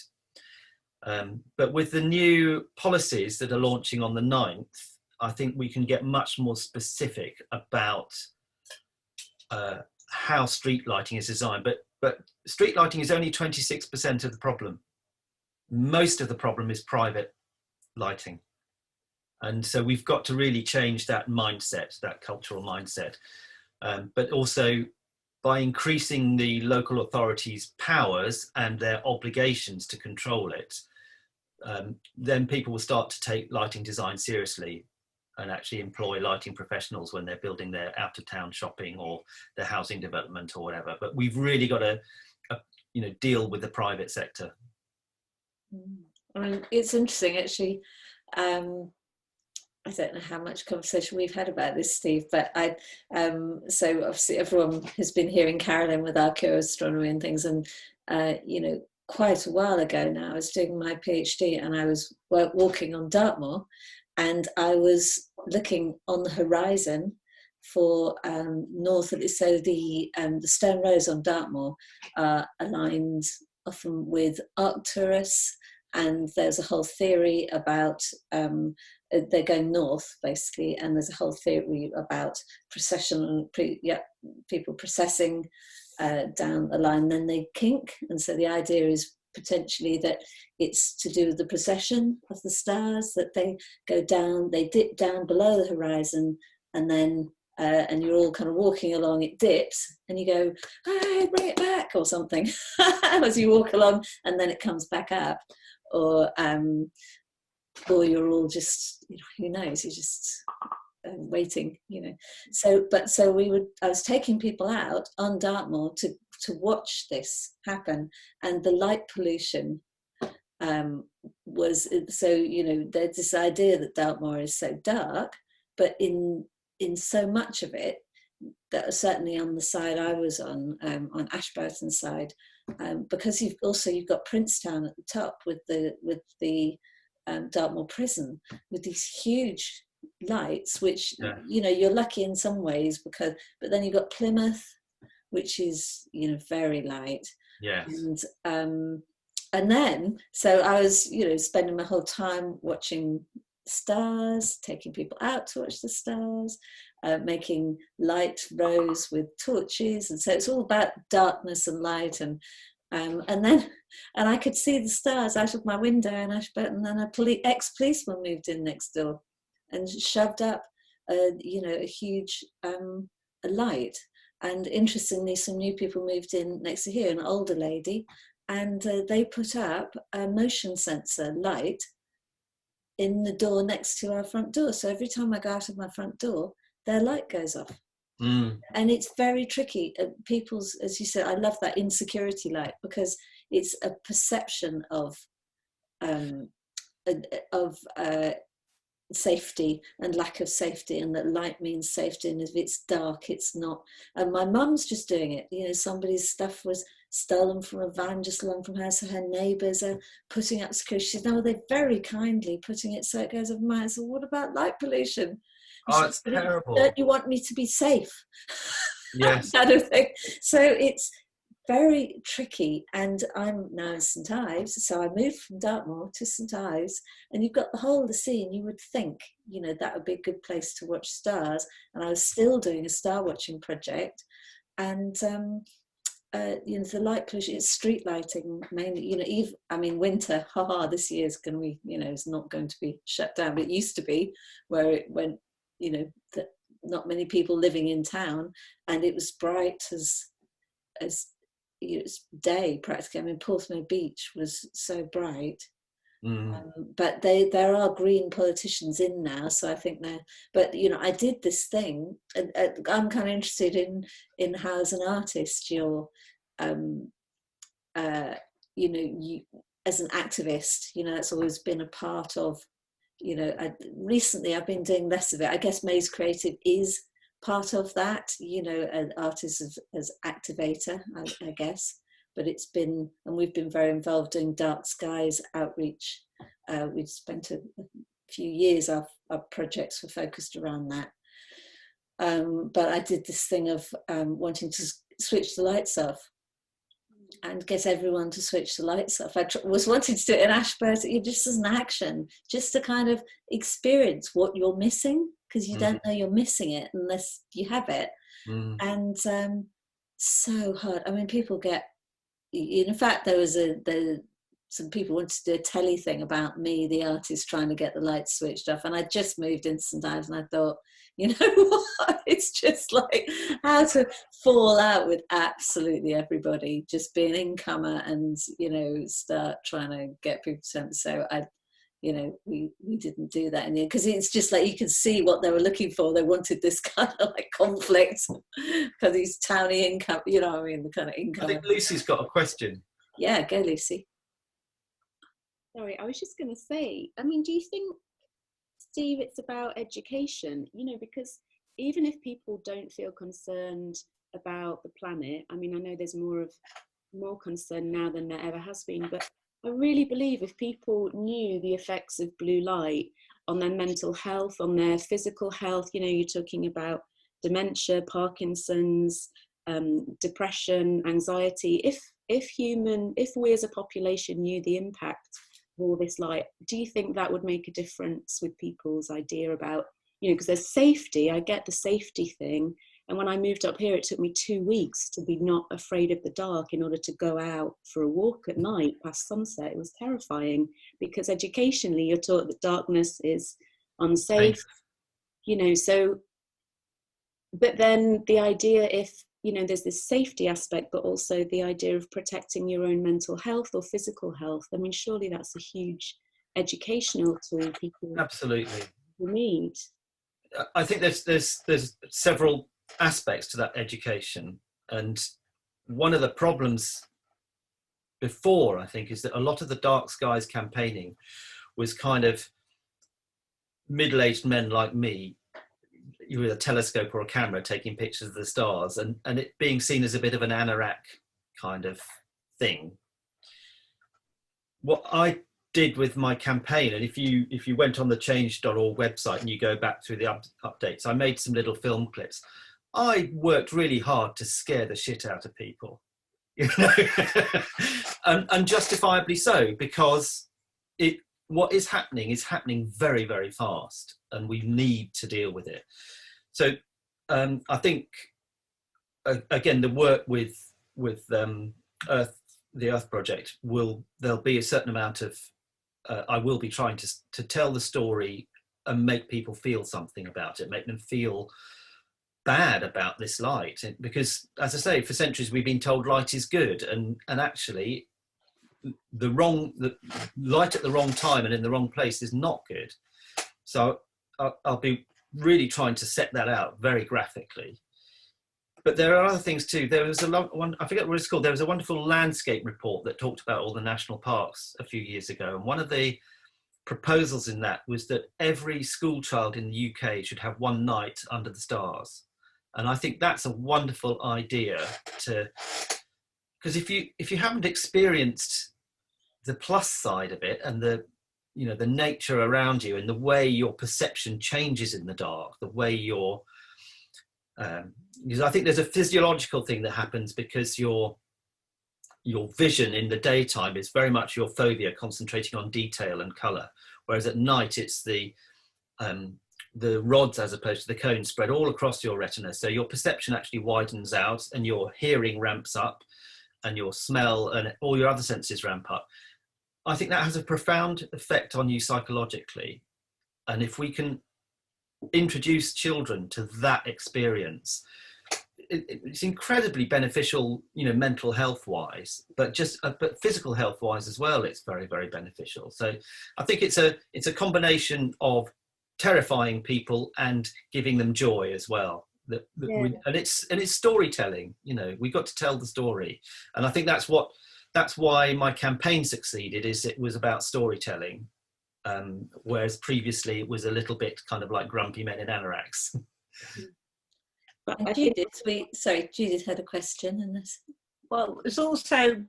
But with the new policies that are launching on the 9th, I think we can get much more specific about how street lighting is designed. But street lighting is only 26% of the problem. Most of the problem is private lighting. And so we've got to really change that mindset, that cultural mindset. But also by increasing the local authorities' powers and their obligations to control it, then people will start to take lighting design seriously and actually employ lighting professionals when they're building their out-of-town shopping or their housing development or whatever. But we've really got to, deal with the private sector. I mean, it's interesting, actually. I don't know how much conversation we've had about this, Steve, but so obviously everyone has been hearing Carolyn with archaeoastronomy and things, and quite a while ago now, I was doing my PhD and I was walking on Dartmoor, and I was looking on the horizon for north of it. So the stone rows on Dartmoor are aligned often with Arcturus, and there's a whole theory about they're going north basically, and there's a whole theory about precession, people precessing down the line, then they kink. And so the idea is potentially that it's to do with the precession of the stars, that they go down, they dip down below the horizon, and then and you're all kind of walking along, it dips, and you go, hey, bring it back, or something, as you walk along, and then it comes back up. Or you're all just, who knows, you're just waiting, So I was taking people out on Dartmoor to watch this happen, and the light pollution was, so, there's this idea that Dartmoor is so dark, but in so much of it, that was certainly on the side I was on Ashburton side, because you've got Princetown at the top with the Dartmoor prison with these huge lights, which you're lucky in some ways but then you've got Plymouth, which is very light. Yes. And then so I was spending my whole time watching stars, taking people out to watch the stars, making light rows with torches, and so it's all about darkness and light, and I could see the stars out of my window in Ashburton, and an ex-policeman moved in next door and shoved up a huge a light. And interestingly, some new people moved in next to here, an older lady, and they put up a motion sensor light in the door next to our front door. So every time I go out of my front door, their light goes off. And it's very tricky. People's, as you said, I love that insecurity light, because it's a perception of safety and lack of safety, and that light means safety, and if it's dark, it's not. And my mum's just doing it. Somebody's stuff was stolen from a van just along from her, so her neighbours are putting up security. She said, no, they're very kindly putting it so it goes over mine. So what about light pollution? Oh, it's terrible. Don't you want me to be safe? Yes. Kind of thing. So it's very tricky. And I'm now in St Ives, so I moved from Dartmoor to St Ives, and you've got the whole of the sea, and you would think, that would be a good place to watch stars. And I was still doing a star watching project, and the light pollution, it's street lighting mainly. Winter, this year is going to be, it's not going to be shut down, but it used to be, where it went, not many people living in town, and it was bright as it's day practically. Portsmouth Beach was so bright. But there are green politicians in now, so I think but I did this thing, and I'm kind of interested in how, as an artist, you're you as an activist, that's always been a part of, recently I've been doing less of it. I guess Maze Creative is part of that, you know, an artist as activator, I guess. But it's been, and we've been very involved in Dark Skies outreach. We've spent a few years, our projects were focused around that. But I did this thing of wanting to switch the lights off and get everyone to switch the lights off. I was wanting to do it in Ashburton, just as an action, just to kind of experience what you're missing, because you don't know you're missing it unless you have it. And so hard. I mean, people get, in fact, there was some people wanted to do a telly thing about me, the artist, trying to get the lights switched off. And I just moved into St Ives, and I thought, you know what? It's just like how to fall out with absolutely everybody, just be an incomer and, you know, start trying to get people to. So we didn't do that in the end, because it's just like you can see what they were looking for. They wanted this kind of like conflict for these towny income, you know what I mean, the kind of income. I think Lucy's got a question. Yeah, go Lucy. Sorry, I was just going to say, I mean, do you think, Steve, it's about education, you know, because even if people don't feel concerned about the planet, I mean, I know there's more concern now than there ever has been, but I really believe if people knew the effects of blue light on their mental health, on their physical health, you know, you're talking about dementia, Parkinson's, depression, anxiety, if we as a population knew the impact all this light, do you think that would make a difference with people's idea about, you know, because there's safety, I get the safety thing, and when I moved up here it took me 2 weeks to be not afraid of the dark in order to go out for a walk at night past sunset. It was terrifying, because educationally you're taught that darkness is unsafe. You know, so, but then the idea, if, you know, there's this safety aspect, but also the idea of protecting your own mental health or physical health. I mean, surely that's a huge educational tool people Absolutely need. I think there's several aspects to that education, and one of the problems before, I think, is that a lot of the Dark Skies campaigning was kind of middle-aged men like me with a telescope or a camera taking pictures of the stars, and it being seen as a bit of an anorak kind of thing. What I did with my campaign, and if you went on the change.org website and you go back through the updates, I made some little film clips. I worked really hard to scare the shit out of people, you know, and justifiably so, because what is happening very, very fast, and we need to deal with it. So I think, again, the work with the Earth Project, there'll be a certain amount of, I will be trying to tell the story and make people feel something about it, make them feel bad about this light, because, as I say, for centuries we've been told light is good, and actually the light at the wrong time and in the wrong place is not good. So I'll be really trying to set that out very graphically. But there are other things too. There was one, I forget what it's called, there was a wonderful landscape report that talked about all the national parks a few years ago, and one of the proposals in that was that every school child in the UK should have one night under the stars. And I think that's a wonderful idea, because if you haven't experienced the plus side of it, and the nature around you, and the way your perception changes in the dark, the way because I think there's a physiological thing that happens, because your vision in the daytime is very much your fovea concentrating on detail and colour, whereas at night it's the rods as opposed to the cones spread all across your retina. So your perception actually widens out, and your hearing ramps up, and your smell and all your other senses ramp up. I think that has a profound effect on you psychologically. And if we can introduce children to that experience, it's incredibly beneficial, you know, mental health wise, but physical health wise as well. It's very, very beneficial. So I think it's a combination of terrifying people and giving them joy as well. And it's storytelling. You know, we got to tell the story, and I think that's why my campaign succeeded. Is it was about storytelling, whereas previously it was a little bit kind of like grumpy men in anoraks. But And I think, Judith had a question in this. well, there's also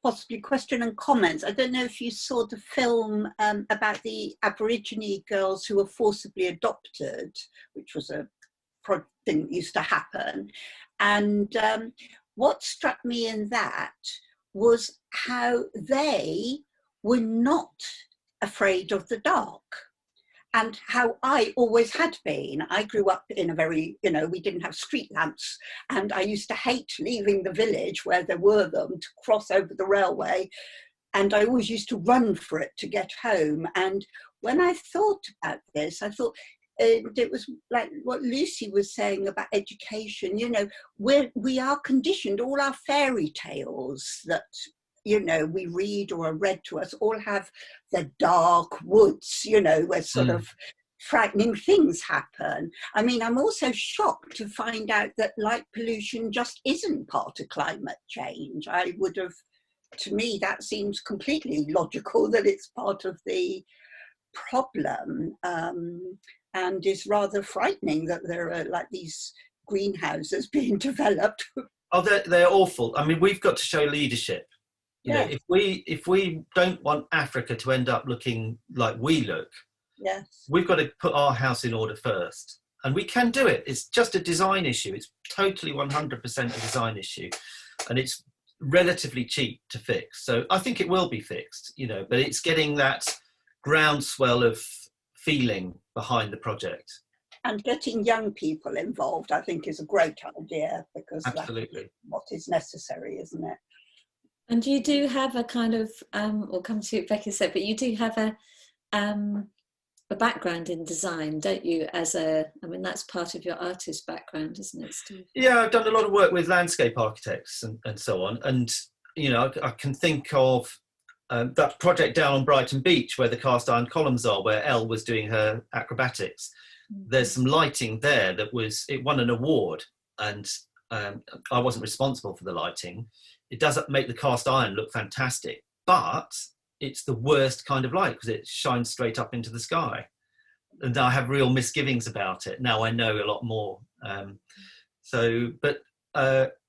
possibly question and comments. I don't know if you saw the film about the Aborigine girls who were forcibly adopted, which was a thing that used to happen. And what struck me in that was how they were not afraid of the dark. And how I always had been. I grew up in a very, we didn't have street lamps, and I used to hate leaving the village where there were them to cross over the railway, and I always used to run for it to get home. And when I thought about this, I thought it was like what Lucy was saying about education. We are conditioned. All our fairy tales that we read or are read to us all have the dark woods, where sort of frightening things happen. I mean, I'm also shocked to find out that light pollution just isn't part of climate change. To me, that seems completely logical that it's part of the problem, and is rather frightening that there are like these greenhouses being developed. Oh, they're awful. I mean, we've got to show leadership. If we don't want Africa to end up looking like we look, we've got to put our house in order first. And we can do it. It's just a design issue. It's totally 100% a design issue. And it's relatively cheap to fix. So I think it will be fixed, but it's getting that groundswell of feeling behind the project. And getting young people involved, I think, is a great idea, because absolutely that's what is necessary, isn't it? And you do have a kind of, we'll come to what Becky said, but you do have a background in design, don't you? That's part of your artist background, isn't it, Steve? Yeah, I've done a lot of work with landscape architects and so on. And, I can think of that project down on Brighton Beach where the cast iron columns are, where Elle was doing her acrobatics. Mm-hmm. There's some lighting there it won an award, and I wasn't responsible for the lighting. It doesn't make the cast iron look fantastic, but it's the worst kind of light because it shines straight up into the sky. And I have real misgivings about it. Now I know a lot more. But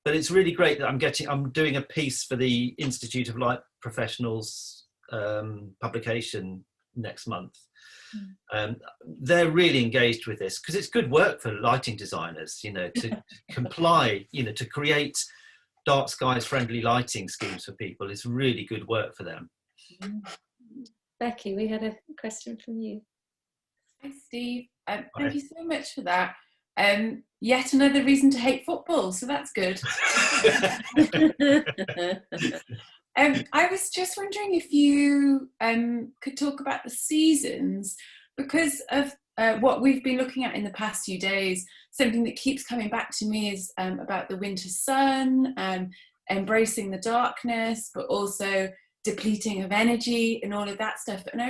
it's really great that I'm doing a piece for the Institute of Light Professionals publication next month. They're really engaged with this because it's good work for lighting designers, to comply, to create dark skies friendly lighting schemes for people is really good work for them. Becky, we had a question from you. Hi, Steve. Thank you so much for that. Yet another reason to hate football, so that's good. I was just wondering if you could talk about the seasons, because of what we've been looking at in the past few days. Something that keeps coming back to me is about the winter sun, embracing the darkness, but also depleting of energy and all of that stuff. And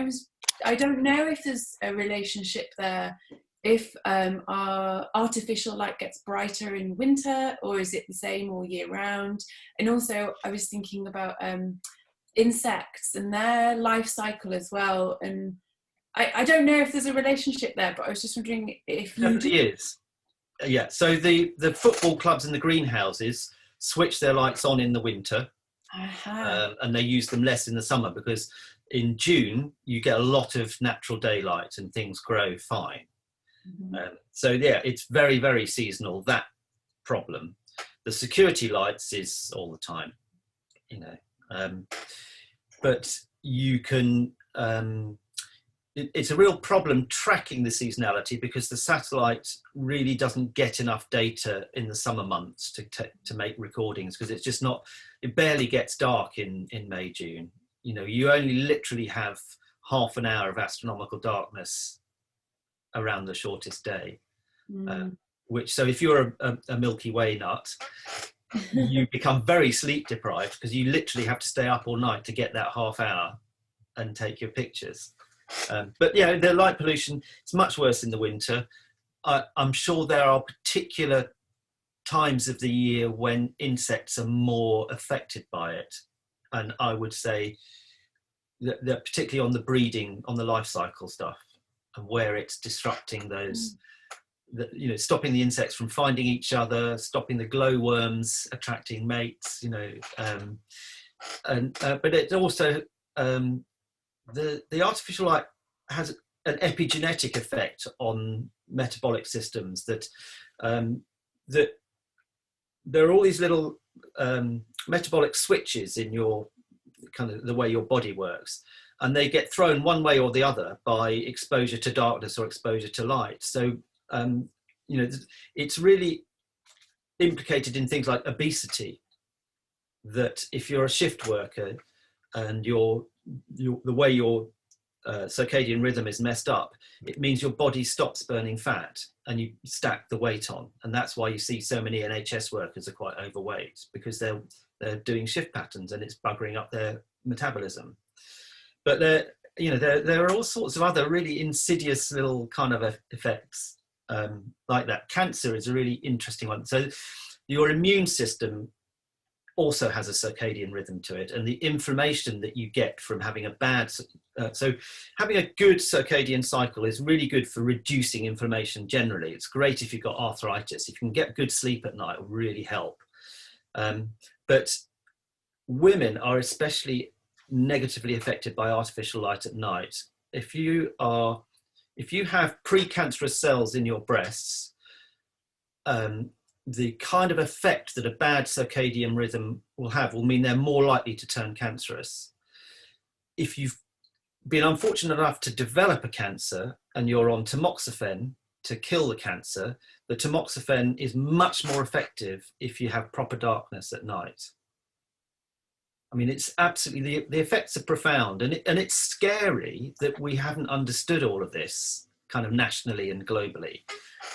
I don't know if there's a relationship there, if our artificial light gets brighter in winter, or is it the same all year round? And also I was thinking about insects and their life cycle as well. And I don't know if there's a relationship there, but I was just wondering if you... Definitely is. Yeah, so the football clubs and the greenhouses switch their lights on in the winter, and they use them less in the summer, because in June you get a lot of natural daylight and things grow fine. Mm-hmm. So yeah, it's very, very seasonal, that problem. The security lights is all the time, but you can... it's a real problem tracking the seasonality, because the satellite really doesn't get enough data in the summer months to make recordings, because it's just not, it barely gets dark in May, June. You only literally have half an hour of astronomical darkness around the shortest day. So if you're a Milky Way nut, you become very sleep deprived, because you literally have to stay up all night to get that half hour and take your pictures. But yeah, the light pollution, it's much worse in the winter. I'm sure there are particular times of the year when insects are more affected by it. And I would say that particularly on the breeding, on the life cycle stuff, and where it's disrupting stopping the insects from finding each other, stopping the glowworms attracting mates, but it also, the artificial light has an epigenetic effect on metabolic systems, that there are all these little metabolic switches in your kind of the way your body works, and they get thrown one way or the other by exposure to darkness or exposure to light. So it's really implicated in things like obesity, that if you're a shift worker and the way your circadian rhythm is messed up, it means your body stops burning fat and you stack the weight on. And that's why you see so many NHS workers are quite overweight, because they're doing shift patterns and it's buggering up their metabolism. But there are all sorts of other really insidious little kind of effects like that. Cancer is a really interesting one. So your immune system also has a circadian rhythm to it, and the inflammation that you get from having a bad so having a good circadian cycle is really good for reducing inflammation generally. It's great if you've got arthritis. If you can get good sleep at night, it will really help. But women are especially negatively affected by artificial light at night. If you have precancerous cells in your breasts, the kind of effect that a bad circadian rhythm will mean they're more likely to turn cancerous. If you've been unfortunate enough to develop a cancer and you're on tamoxifen to kill the cancer, the tamoxifen is much more effective if you have proper darkness at night. I mean, it's absolutely, the effects are profound, and it's scary that we haven't understood all of this kind of nationally and globally.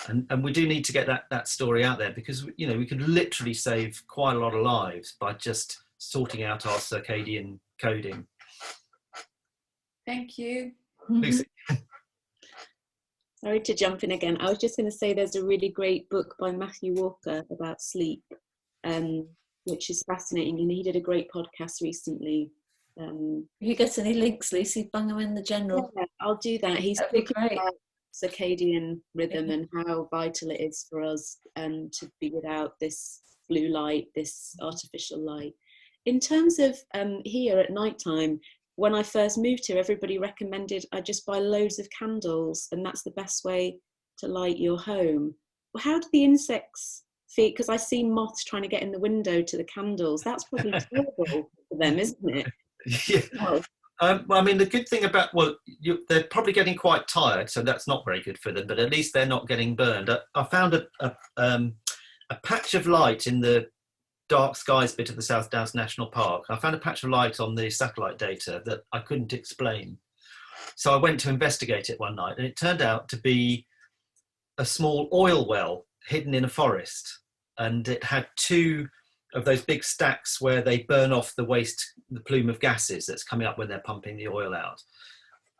And we do need to get that story out there, because, we could literally save quite a lot of lives by just sorting out our circadian coding. Thank you. Lucy. Sorry to jump in again. I was just going to say there's a really great book by Matthew Walker about sleep, which is fascinating, and he did a great podcast recently. If you get any links, Lucy, bung them in the general. Yeah, I'll do that. He's speaking about circadian rhythm and how vital it is for us to be without this blue light, this artificial light. In terms of here at night time, when I first moved here, everybody recommended I just buy loads of candles, and that's the best way to light your home. Well, how do the insects feel? Because I see moths trying to get in the window to the candles. That's probably terrible for them, isn't it? Yeah. Well, I mean, the good thing about, they're probably getting quite tired, so that's not very good for them, but at least they're not getting burned. I found a patch of light in the dark skies bit of the South Downs National Park. I found a patch of light on the satellite data that I couldn't explain. So I went to investigate it one night, and it turned out to be a small oil well hidden in a forest. And it had two of those big stacks where they burn off the waste, the plume of gases that's coming up when they're pumping the oil out.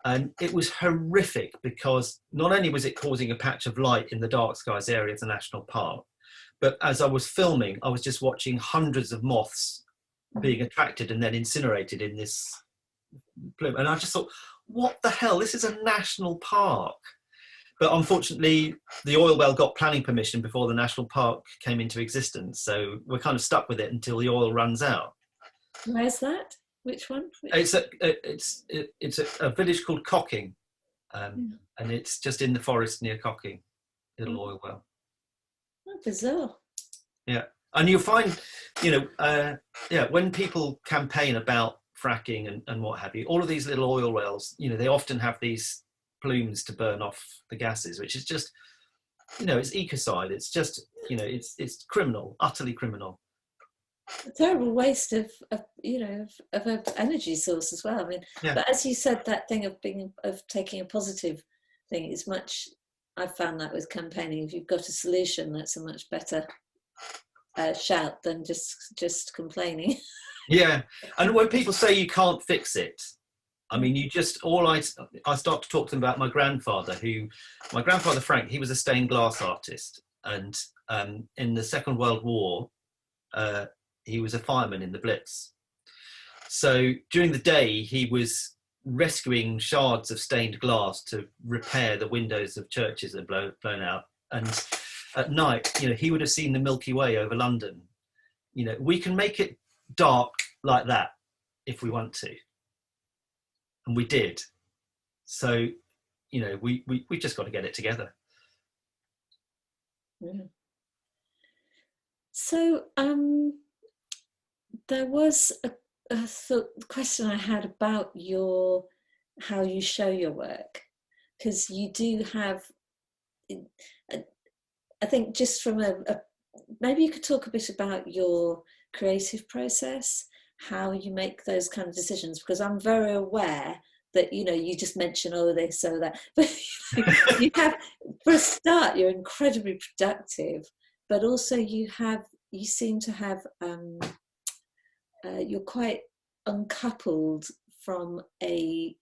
And it was horrific, because not only was it causing a patch of light in the dark skies area of the national park, but as I was filming, I was just watching hundreds of moths being attracted and then incinerated in this plume. And I just thought, what the hell? This is a national park. But unfortunately, the oil well got planning permission before the national park came into existence. So we're kind of stuck with it until the oil runs out. Where's that? Which one? It's a village called Cocking. And it's just in the forest near Cocking, little oil well. Oh, bizarre. Yeah. And you'll find, when people campaign about fracking and what have you, all of these little oil wells, they often have these plumes to burn off the gases, which is just, it's ecocide. It's just, it's criminal, utterly criminal. A terrible waste of an energy source as well. I mean, But as you said, that thing of taking a positive thing is much. I've found that with campaigning, if you've got a solution, that's a much better shout than just complaining. Yeah, and when people say you can't fix it, I mean, I start to talk to them about my grandfather Frank, he was a stained glass artist, and in the Second World War, he was a fireman in the Blitz. So during the day, he was rescuing shards of stained glass to repair the windows of churches that had blown out. And at night, you know, he would have seen the Milky Way over London. You know, we can make it dark like that if we want to. And we did. So, you know, we just got to get it together. Yeah. So there was a question I had about how you show your work, because you do have, I think, just from maybe you could talk a bit about your creative process, how you make those kind of decisions, because I'm very aware that, you know, you just mention, oh, this or that, but you have, for a start, you're incredibly productive, but also you seem to have, you're quite uncoupled from I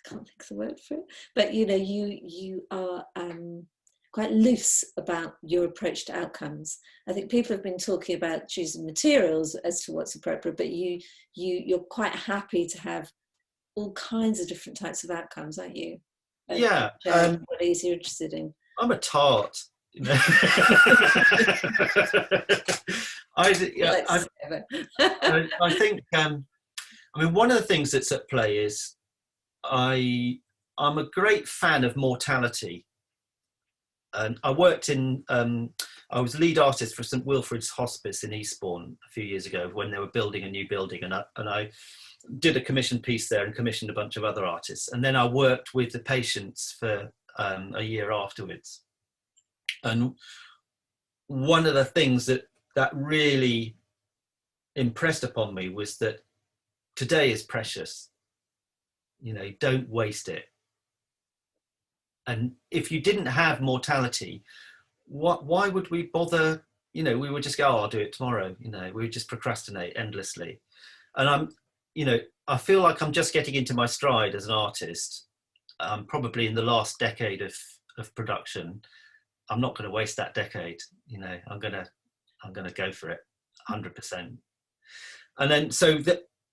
can't think of the word for it, but, you know, you are quite loose about your approach to outcomes. I think people have been talking about choosing materials as to what's appropriate, but you're quite happy to have all kinds of different types of outcomes, aren't you? Yeah. What it is you're interested in. I'm a tart. You know? I think, I mean, one of the things that's at play is I'm a great fan of mortality. And I worked in, I was lead artist for St Wilfrid's Hospice in Eastbourne a few years ago when they were building a new building, and I did a commission piece there and commissioned a bunch of other artists. And then I worked with the patients for a year afterwards. And one of the things that really impressed upon me was that today is precious. You know, don't waste it. And if you didn't have mortality, why would we bother? You know, we would just go, oh, I'll do it tomorrow. You know, we would just procrastinate endlessly. And you know, I feel like I'm just getting into my stride as an artist. I'm probably in the last decade of production. I'm not going to waste that decade. You know, I'm going to go for it 100%. And then, so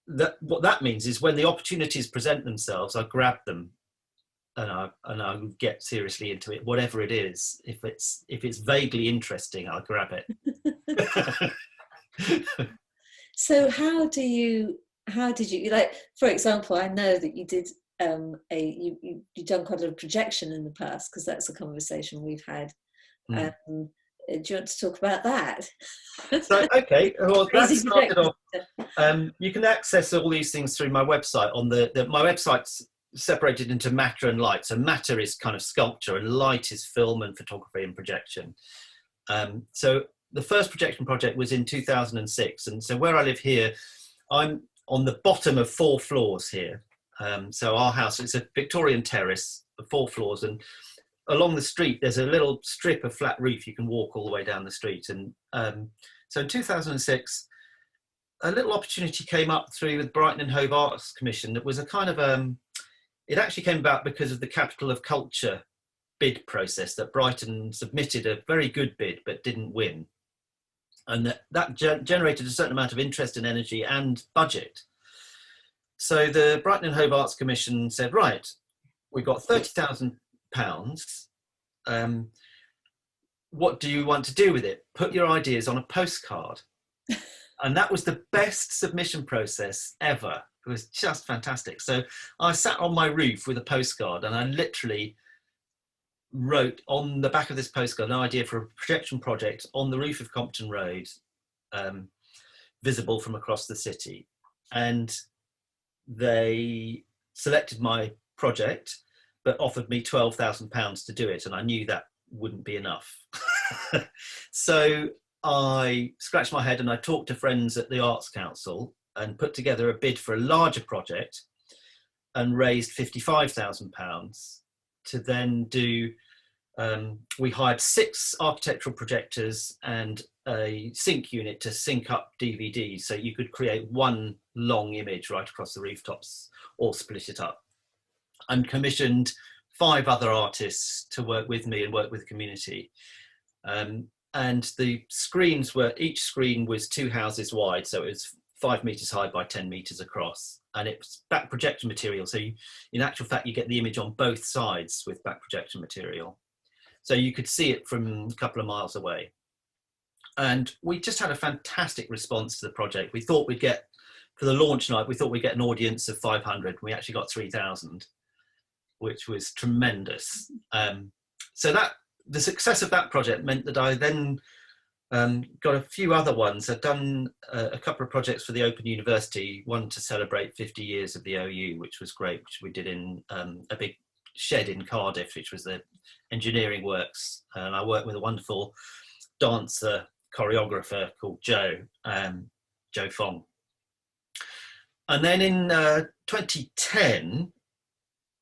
that what that means is when the opportunities present themselves, I grab them. And I get seriously into it, whatever it is. If it's vaguely interesting, I'll grab it. So how did you, like, for example, I know that you did you've done quite a lot of projection in the past, because that's a conversation we've had. Do you want to talk about that? So, okay, well, that started off. You can access all these things through my website. My website's separated into matter and light. So matter is kind of sculpture, and light is film and photography and projection. So the first projection project was in 2006, and so where I live here, I'm on the bottom of 4 floors here. So our house, it's a Victorian terrace, 4 floors, and along the street there's a little strip of flat roof you can walk all the way down the street. And so in 2006, a little opportunity came up through the Brighton and Hove Arts Commission that was a kind of it actually came about because of the Capital of Culture bid process, that Brighton submitted a very good bid but didn't win. And that generated a certain amount of interest and energy and budget. So the Brighton and Hove Arts Commission said, right, we've got £30,000. What do you want to do with it? Put your ideas on a postcard. And that was the best submission process ever. It was just fantastic. So I sat on my roof with a postcard, and I literally wrote on the back of this postcard an idea for a projection project on the roof of Compton Road, visible from across the city. And they selected my project, but offered me £12,000 to do it. And I knew that wouldn't be enough. So I scratched my head and I talked to friends at the Arts Council and put together a bid for a larger project and raised £55,000 to then do, we hired 6 architectural projectors and a sync unit to sync up DVDs, so you could create one long image right across the rooftops or split it up, and commissioned 5 other artists to work with me and work with the community. And the screens were, each screen was 2 houses wide, so it was 5 meters high by 10 meters across, and it's back projection material. So you, in actual fact, you get the image on both sides with back projection material. so you could see it from a couple of miles away. And we just had a fantastic response to the project. We thought we'd get, for the launch night, we thought we'd get an audience of 500. We actually got 3,000, which was tremendous. So that the success of that project meant that I then got a few other ones. I'd done a couple of projects for the Open University, one to celebrate 50 years of the OU, which was great, which we did in a big shed in Cardiff, which was the engineering works. And I worked with a wonderful dancer, choreographer called Joe Fong. And then in 2010,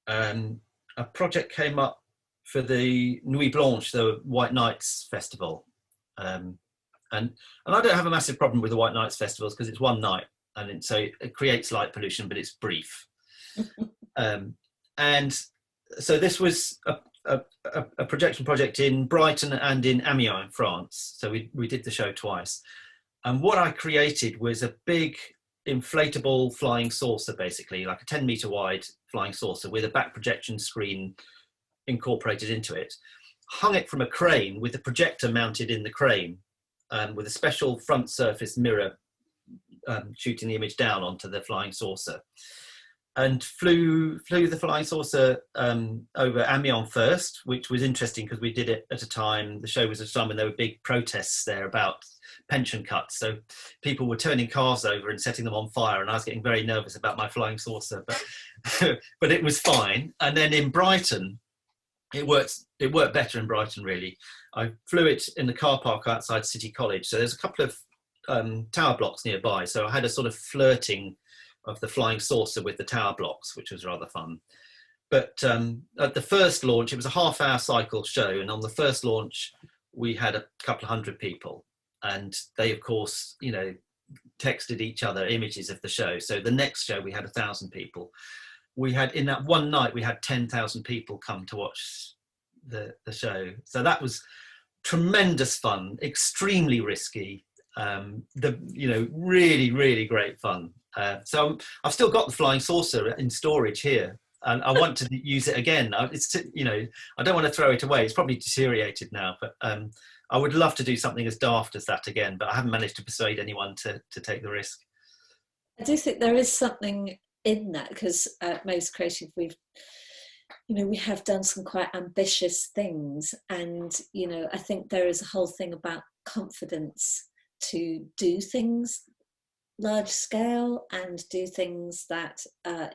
a project came up for the Nuit Blanche, the White Nights Festival. And I don't have a massive problem with the White Nights festivals because it's one night, and so it creates light pollution, but it's brief. And so this was a projection project in Brighton and in Amiens, France. So we did the show twice. And what I created was a big inflatable flying saucer, basically like a 10-meter wide flying saucer with a back projection screen incorporated into it. Hung it from a crane with the projector mounted in the crane, with a special front surface mirror shooting the image down onto the flying saucer. And flew the flying saucer over Amiens first, which was interesting because we did it at a time, the show was at a time when there were big protests there about pension cuts. So people were turning cars over and setting them on fire, and I was getting very nervous about my flying saucer, but it was fine. And then in Brighton, it worked better in Brighton, really. I flew it in the car park outside City College. So there's a couple of tower blocks nearby. So I had a sort of flirting of the flying saucer with the tower blocks, which was rather fun. But at the first launch, it was a half-hour cycle show. And on the first launch, we had a couple of hundred people. And they, of course, texted each other images of the show. So the next show, we had 1,000 people. We had, in that one night, we had 10,000 people come to watch the show. So that was tremendous fun, extremely risky, really, really great fun. So I've still got the flying saucer in storage here, and I want to use it again. I don't want to throw it away. It's probably deteriorated now, but I would love to do something as daft as that again, but I haven't managed to persuade anyone to take the risk. I do think there is something in that, because at Most Creative we have done some quite ambitious things, and I think there is a whole thing about confidence to do things large scale and do things that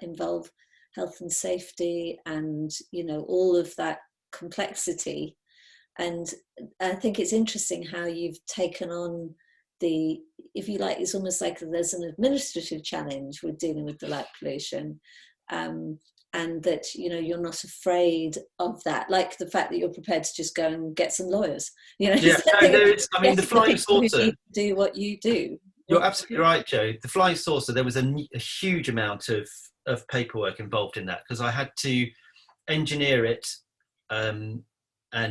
involve health and safety and all of that complexity. And I think it's interesting how you've taken on the, if you like, it's almost like there's an administrative challenge with dealing with the light pollution, and that you're not afraid of that, like the fact that you're prepared to just go and get some lawyers. The flying saucer, do what you do. You're absolutely right, Joe. The flying saucer, there was a huge amount of paperwork involved in that, because I had to engineer it and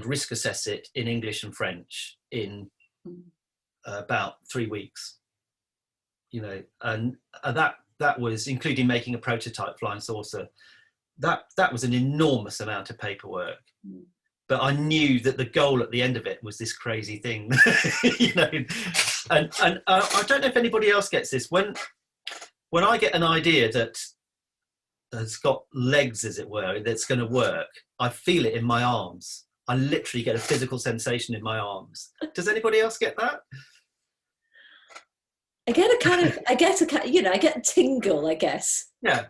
risk assess it in English and French in about 3 weeks. And that was including making a prototype flying saucer. That was an enormous amount of paperwork. But I knew that the goal at the end of it was this crazy thing, And I don't know if anybody else gets this. When I get an idea that has got legs, as it were, that's going to work, I feel it in my arms. I literally get a physical sensation in my arms. Does anybody else get that? I get a tingle, I guess. Yeah.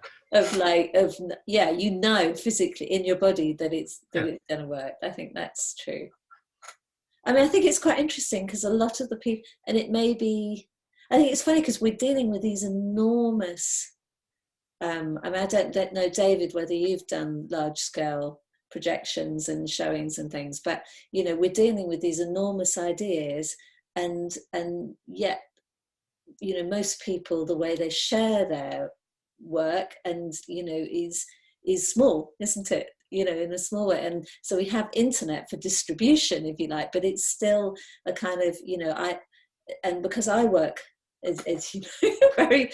Physically in your body that it's going to work. I think that's true. I mean, I think it's quite interesting because a lot of the people, and it may be, I think it's funny because we're dealing with these enormous, I don't know, David, whether you've done large scale projections and showings and things, but, we're dealing with these enormous ideas, and yet, most people, the way they share their work and is small, isn't it, in a small way. And so we have internet for distribution, if you like, but it's still a kind of and because I work as very,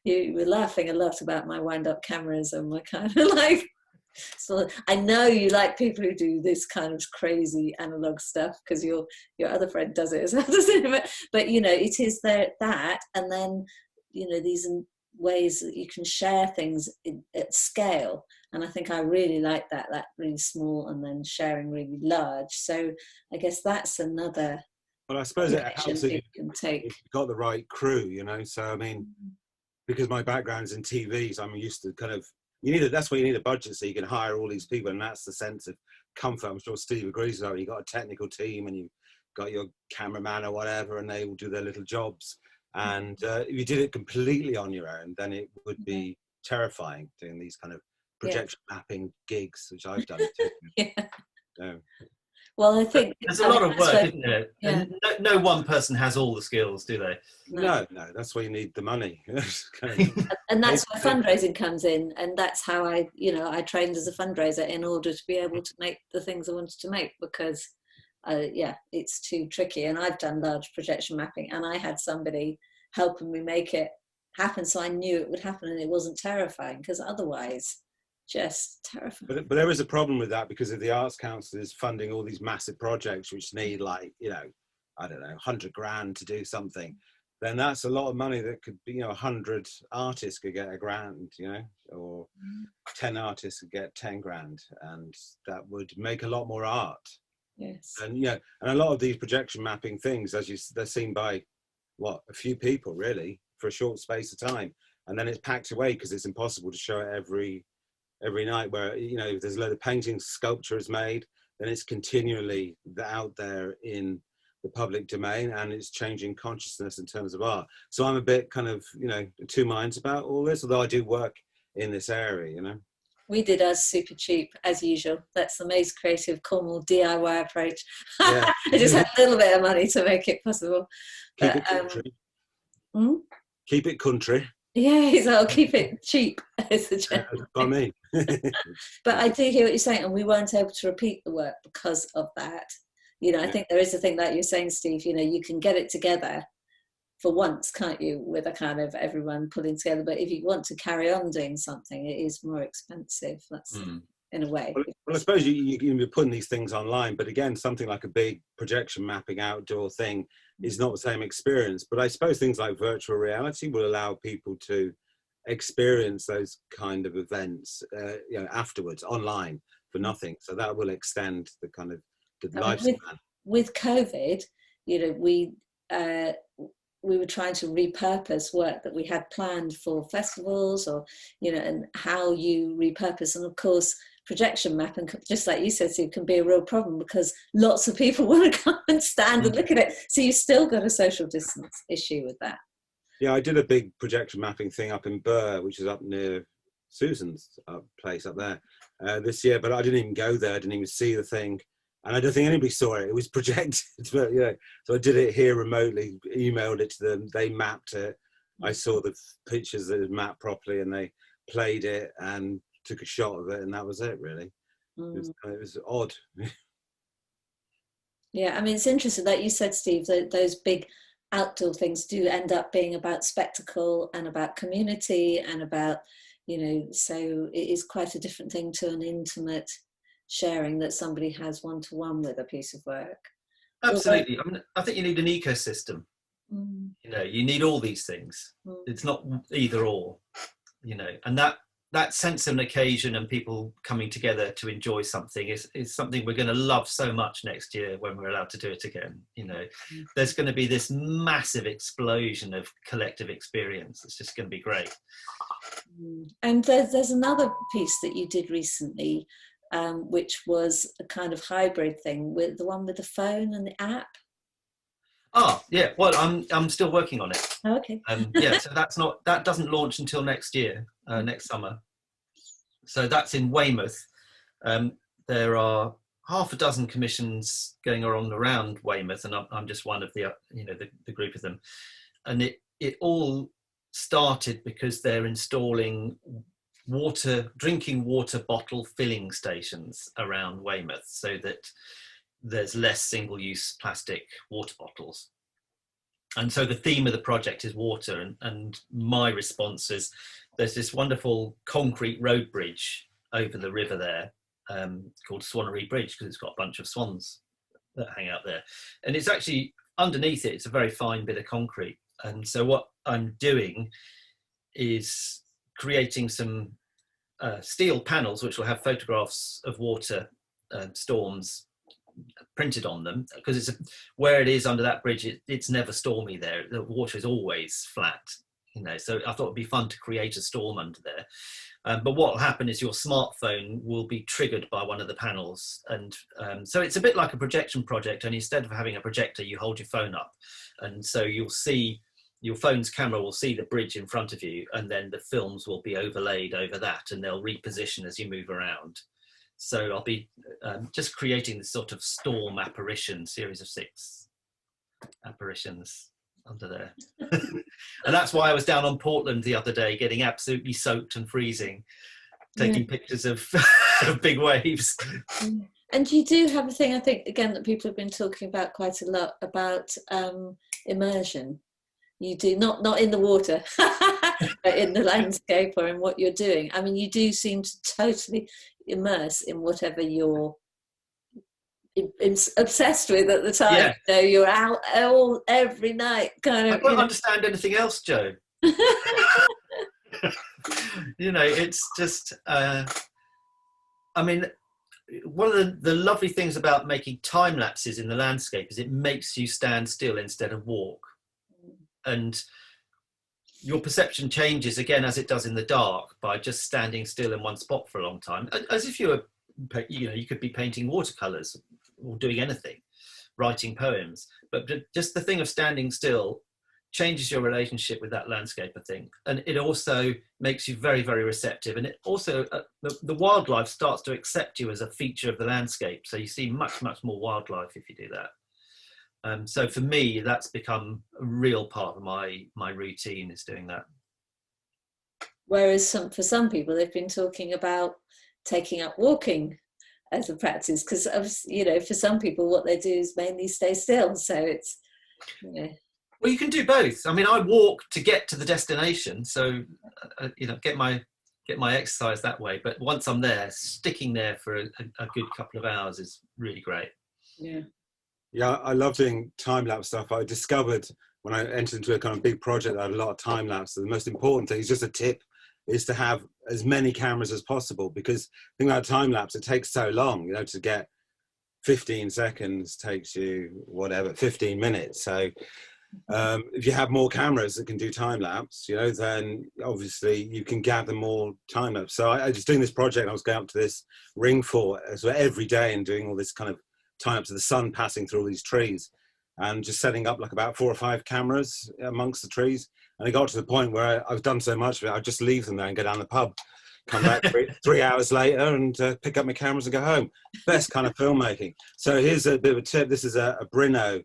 you were laughing a lot about my wind up cameras and my kind of like So I know you like people who do this kind of crazy analog stuff, because your other friend does it as well, doesn't it? But you know, it is there, that, and then you know, these ways that you can share things at scale. And I think I really like that really small and then sharing really large. So I guess that's another. Well, I suppose it helps if you've got the right crew, you know. So I mean, because my background's in TV, so I'm used to kind of, that's why you need a budget, so you can hire all these people, and that's the sense of comfort. I'm sure Steve agrees with that. You've got a technical team and you've got your cameraman or whatever, and they will do their little jobs. And if you did it completely on your own, then it would be terrifying, doing these kind of projection mapping gigs, which I've done too. Yeah. Well, I think there's a lot of work, isn't there? Yeah. And no one person has all the skills, do they? No, that's why you need the money. And that's where fundraising comes in, and that's how I trained as a fundraiser in order to be able to make the things I wanted to make, because it's too tricky. And I've done large projection mapping, and I had somebody helping me make it happen, so I knew it would happen, and it wasn't terrifying, because otherwise just terrifying. But there is a problem with that, because if the Arts Council is funding all these massive projects which need, like, I don't know, 100 grand to do something, then that's a lot of money that could be, 100 artists could get a grand, or 10 artists could get 10 grand, and that would make a lot more art. Yes. And and a lot of these projection mapping things, they're seen by a few people really for a short space of time, and then it's packed away because it's impossible to show it every night. Where if there's a load of paintings, sculpture is made, then it's continually out there in the public domain, and it's changing consciousness in terms of art. So I'm a bit kind of two minds about all this, although I do work in this area. We did ours super cheap, as usual. That's the most creative Cornwall DIY approach. Yeah. I just had a little bit of money to make it possible. Keep it country. Keep it country. Yeah, I'll keep it cheap. By me. But I do hear what you're saying, and we weren't able to repeat the work because of that. I think there is a thing that you're saying, Steve, you can get it together for once, can't you, with a kind of everyone pulling together. But if you want to carry on doing something, it is more expensive. That's in a way. Well, I suppose you're putting these things online, but again, something like a big projection mapping outdoor thing is not the same experience. But I suppose things like virtual reality will allow people to experience those kind of events, afterwards online for nothing. So that will extend the kind of the lifespan. With COVID, we were trying to repurpose work that we had planned for festivals, or and how you repurpose. And of course, projection mapping, just like you said, Steve, can be a real problem, because lots of people want to come and stand and look at it. So you've still got a social distance issue with that. Yeah, I did a big projection mapping thing up in Burr, which is up near Susan's place up there this year, but I didn't even go there. I didn't even see the thing. And I don't think anybody saw it. It was projected, but so I did it here remotely, emailed it to them. They mapped it. I saw the pictures that had mapped properly, and they played it and took a shot of it, and that was it, really. It was odd. Yeah, I mean, it's interesting that you said, Steve, that those big outdoor things do end up being about spectacle and about community and about, so it is quite a different thing to an intimate sharing that somebody has one-to-one with a piece of work. Absolutely. I mean, I think you need an ecosystem. You need all these things. It's not either or, and that sense of an occasion and people coming together to enjoy something is something we're going to love so much next year when we're allowed to do it again. There's going to be this massive explosion of collective experience. It's just going to be great. And there's another piece that you did recently, which was a kind of hybrid thing, with the one with the phone and the app. Oh yeah, well I'm still working on it. Oh, okay. So that doesn't launch until next year, next summer. So that's in Weymouth. There are half a dozen commissions going on around Weymouth, and I'm just one of the the group of them. And it all started because they're installing drinking water bottle filling stations around Weymouth, so that there's less single-use plastic water bottles. And so the theme of the project is water, and my response is there's this wonderful concrete road bridge over the river there, called Swannery Bridge, because it's got a bunch of swans that hang out there. And it's actually, underneath it, it's a very fine bit of concrete. And so what I'm doing is creating some steel panels which will have photographs of water storms printed on them, because it's where it is under that bridge, it's never stormy there. The water is always flat, you know, so I thought it'd be fun to create a storm under there. But what will happen is your smartphone will be triggered by one of the panels, and so it's a bit like a projection project, and instead of having a projector, you hold your phone up, and so you'll see, your phone's camera will see the bridge in front of you, and then the films will be overlaid over that, and they'll reposition as you move around. So I'll be just creating this sort of storm apparition, series of 6 apparitions under there. And that's why I was down on Portland the other day, getting absolutely soaked and freezing, taking pictures of, of big waves. And you do have a thing, I think, again, that people have been talking about quite a lot, about immersion. You do, not in the water, but in the landscape or in what you're doing. I mean, you do seem to totally immerse in whatever you're obsessed with at the time. Yeah. So you're out every night, kind of. I don't understand anything else, Jo. You know, it's just, I mean, one of the lovely things about making time lapses in the landscape is it makes you stand still instead of walk. And your perception changes again, as it does in the dark, by just standing still in one spot for a long time, as if you were, you know, you could be painting watercolors or doing anything, writing poems, but just the thing of standing still changes your relationship with that landscape, I think. And it also makes you very, very receptive. And it also, the wildlife starts to accept you as a feature of the landscape. So you see much, much more wildlife if you do that. So for me, that's become a real part of my routine, is doing that. Whereas for some people, they've been talking about taking up walking as a practice, because, you know, for some people, what they do is mainly stay still. So it's, you know. Well, you can do both. I mean, I walk to get to the destination, so you know, get my exercise that way. But once I'm there, sticking there for a good couple of hours is really great. Yeah. Yeah, I love doing time-lapse stuff. I discovered when I entered into a kind of big project that had a lot of time-lapse, the most important thing is, just a tip, is to have as many cameras as possible, because the thing about time-lapse, it takes so long, you know, to get 15 seconds takes you, whatever, 15 minutes. So if you have more cameras that can do time-lapse, you know, then obviously you can gather more time-lapse. So I was doing this project, I was going up to this ring fort so every day and doing all this kind of time up to the sun passing through all these trees, and just setting up like about 4 or 5 cameras amongst the trees. And it got to the point where I've done so much of it, I'd just leave them there and go down the pub, come back 3 hours later and pick up my cameras and go home. Best kind of filmmaking. So here's a bit of a tip. This is a Brino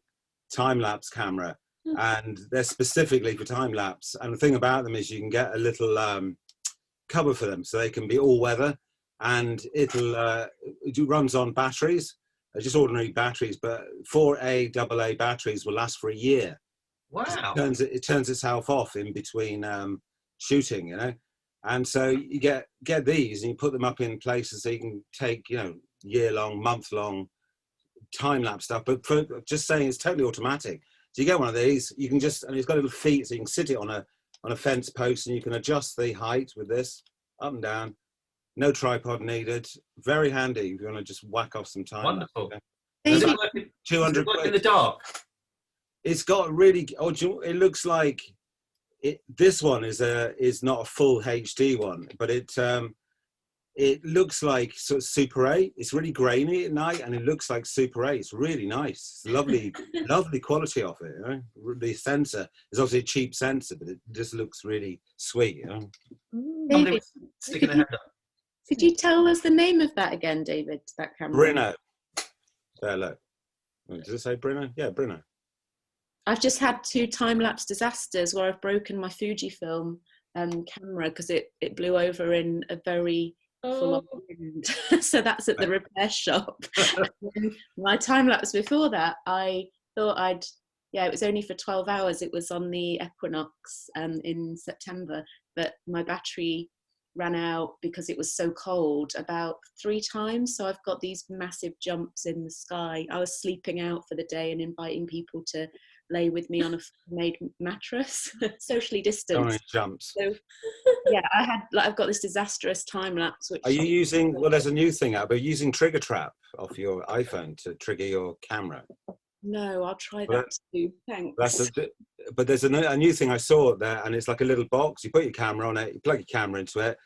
time-lapse camera, and they're specifically for time-lapse. And the thing about them is you can get a little cover for them, so they can be all weather, and it runs on batteries. Just ordinary batteries, but 4A, AA batteries will last for a year. Wow. It turns itself off in between shooting, you know. And so you get these and you put them up in places so you can take, you know, year-long, month-long time-lapse stuff. But for just saying, it's totally automatic. So you get one of these, you can just, and it's got little feet, so you can sit it on a fence post, and you can adjust the height with this, up and down. No tripod needed. Very handy if you want to just whack off some time. Wonderful. Does Does it it work, 200 work in the dark? It's got really. It looks like it. This one is not a full HD one, but it looks like sort of Super 8. It's really grainy at night, and it looks like Super 8. It's really nice. It's lovely, lovely quality of it. You know? The sensor is obviously a cheap sensor, but it just looks really sweet. You know? David, Sticking their head up. could you tell us the name of that again, David? That camera. Brino. There, look. Did it say Brino? Yeah, Brino. I've just had 2 time-lapse disasters where I've broken my Fujifilm camera because it blew over in a very full on wind. So that's at the repair shop. My time-lapse before that, I thought it was only for 12 hours. It was on the equinox in September, but my battery ran out because it was so cold about 3 times. So I've got these massive jumps in the sky. I was sleeping out for the day and inviting people to lay with me on a made mattress, socially distanced. Jumps. So yeah, I've got this disastrous time lapse. Which Are you using? Well, there's a new thing out, but using Trigger Trap off your iPhone to trigger your camera. No, I'll try that too. Thanks. But there's a new thing I saw there, and it's like a little box. You put your camera on it, you plug your camera into it,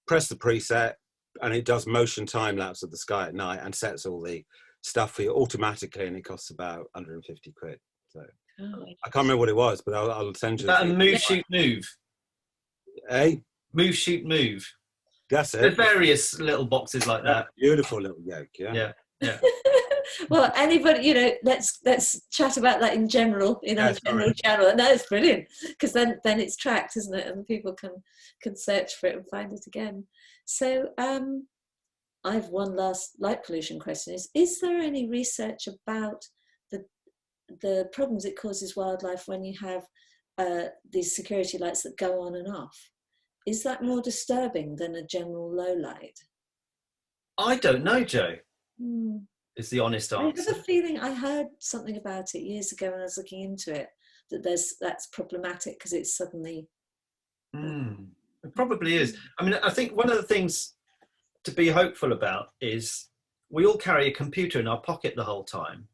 press the preset, and it does motion time lapse of the sky at night and sets all the stuff for you automatically, and it costs about 150 quid. So I can't remember what it was, but I'll send you. Is that a move, shoot, move? Eh? Move, shoot, move. That's it. There's various little boxes like that. Beautiful little yoke, yeah. Yeah. Well, anybody, let's chat about that in general, in our general channel. And that is brilliant, because then it's tracked, isn't it? And people can search for it and find it again. So I've one last light pollution question. Is there any research about the problems it causes wildlife when you have these security lights that go on and off? Is that more disturbing than a general low light? I don't know, Jo. Is the honest answer. I have a feeling I heard something about it years ago when I was looking into it, that that's problematic because it's suddenly... It probably is. I mean, I think one of the things to be hopeful about is we all carry a computer in our pocket the whole time.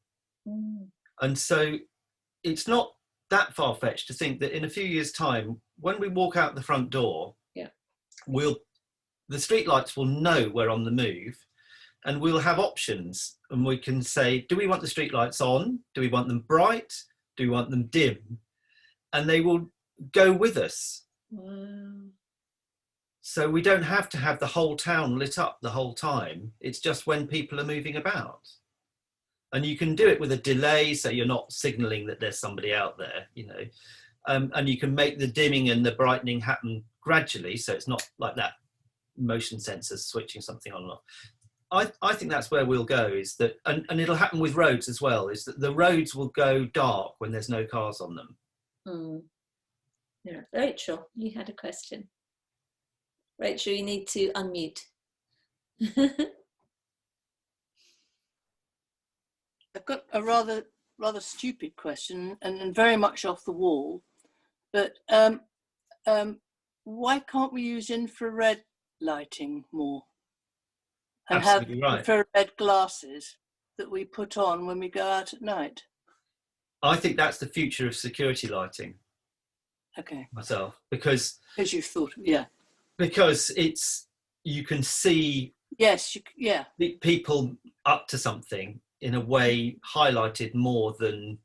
And so it's not that far-fetched to think that in a few years' time, when we walk out the front door, the streetlights will know we're on the move, and we'll have options, and we can say, do we want the streetlights on? Do we want them bright? Do we want them dim? And they will go with us. Wow. So we don't have to have the whole town lit up the whole time. It's just when people are moving about. And you can do it with a delay, so you're not signalling that there's somebody out there, and you can make the dimming and the brightening happen gradually, so it's not like that motion sensors switching something on and off. I think that's where we'll go, is that, and it'll happen with roads as well, is that the roads will go dark when there's no cars on them. Yeah. Rachel, you had a question. Rachel, you need to unmute. I've got a rather stupid question, and very much off the wall, but why can't we use infrared lighting more? And Absolutely have right. infrared glasses that we put on when we go out at night? I think that's the future of security lighting. Okay. Myself, because you thought, yeah. Because you can see. Yes. People up to something in a way highlighted more than.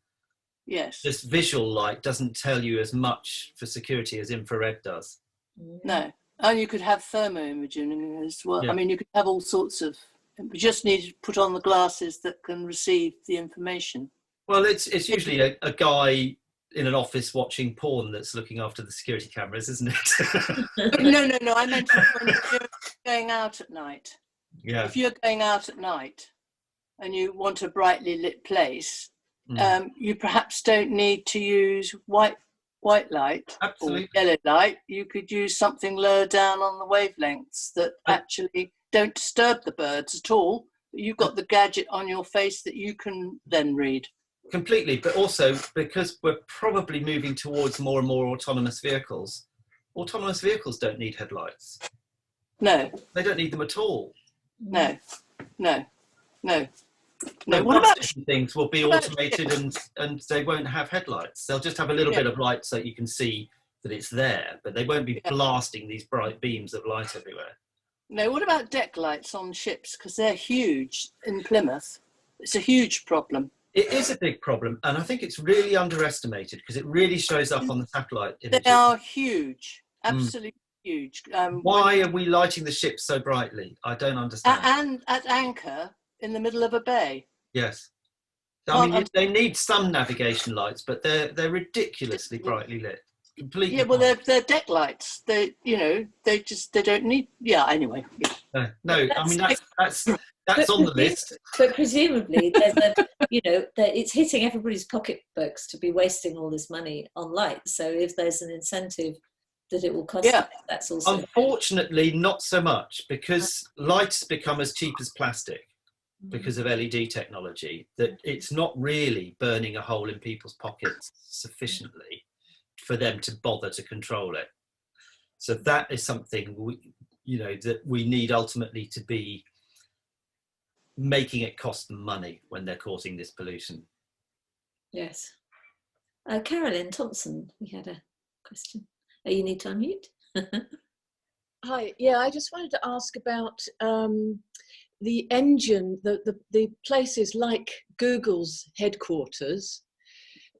Yes. Just visual light doesn't tell you as much for security as infrared does. No. And you could have thermo-imaging as well. Yeah. I mean, you could have all sorts of... We just need to put on the glasses that can receive the information. Well, it's usually a guy in an office watching porn that's looking after the security cameras, isn't it? No. I meant when you're going out at night. Yeah. If you're going out at night and you want a brightly lit place, you perhaps don't need to use white light. Absolutely. Or yellow light. You could use something lower down on the wavelengths that actually don't disturb the birds at all. You've got the gadget on your face that you can then read. Completely, but also because we're probably moving towards more and more autonomous vehicles don't need headlights. No. They don't need them at all. No. What about things will be automated and they won't have headlights. They'll just have a little bit of light so you can see that it's there, but they won't be blasting these bright beams of light everywhere. No, what about deck lights on ships? Because they're huge in Plymouth. It's a huge problem. It is a big problem, and I think it's really underestimated because it really shows up on the satellite images. They are huge, absolutely huge. Why are we lighting the ships so brightly? I don't understand. And at anchor in the middle of a bay. Yes. I mean, they need some navigation lights, but they're ridiculously brightly lit. Completely. Yeah, well, they're deck lights. They don't need. Yeah. Anyway. Yeah. No, I mean that's on the list. But presumably, there's it's hitting everybody's pocketbooks to be wasting all this money on lights. So if there's an incentive that it will cost. Yeah. That's also Unfortunately, not so much, because light has become as cheap as plastic because of LED technology, that it's not really burning a hole in people's pockets sufficiently for them to bother to control it. So that is something that we need ultimately to be making it cost them money when they're causing this pollution. Yes. Carolyn Thompson, we had a question. You need to unmute. Hi, yeah, I just wanted to ask about the engine, the places like Google's headquarters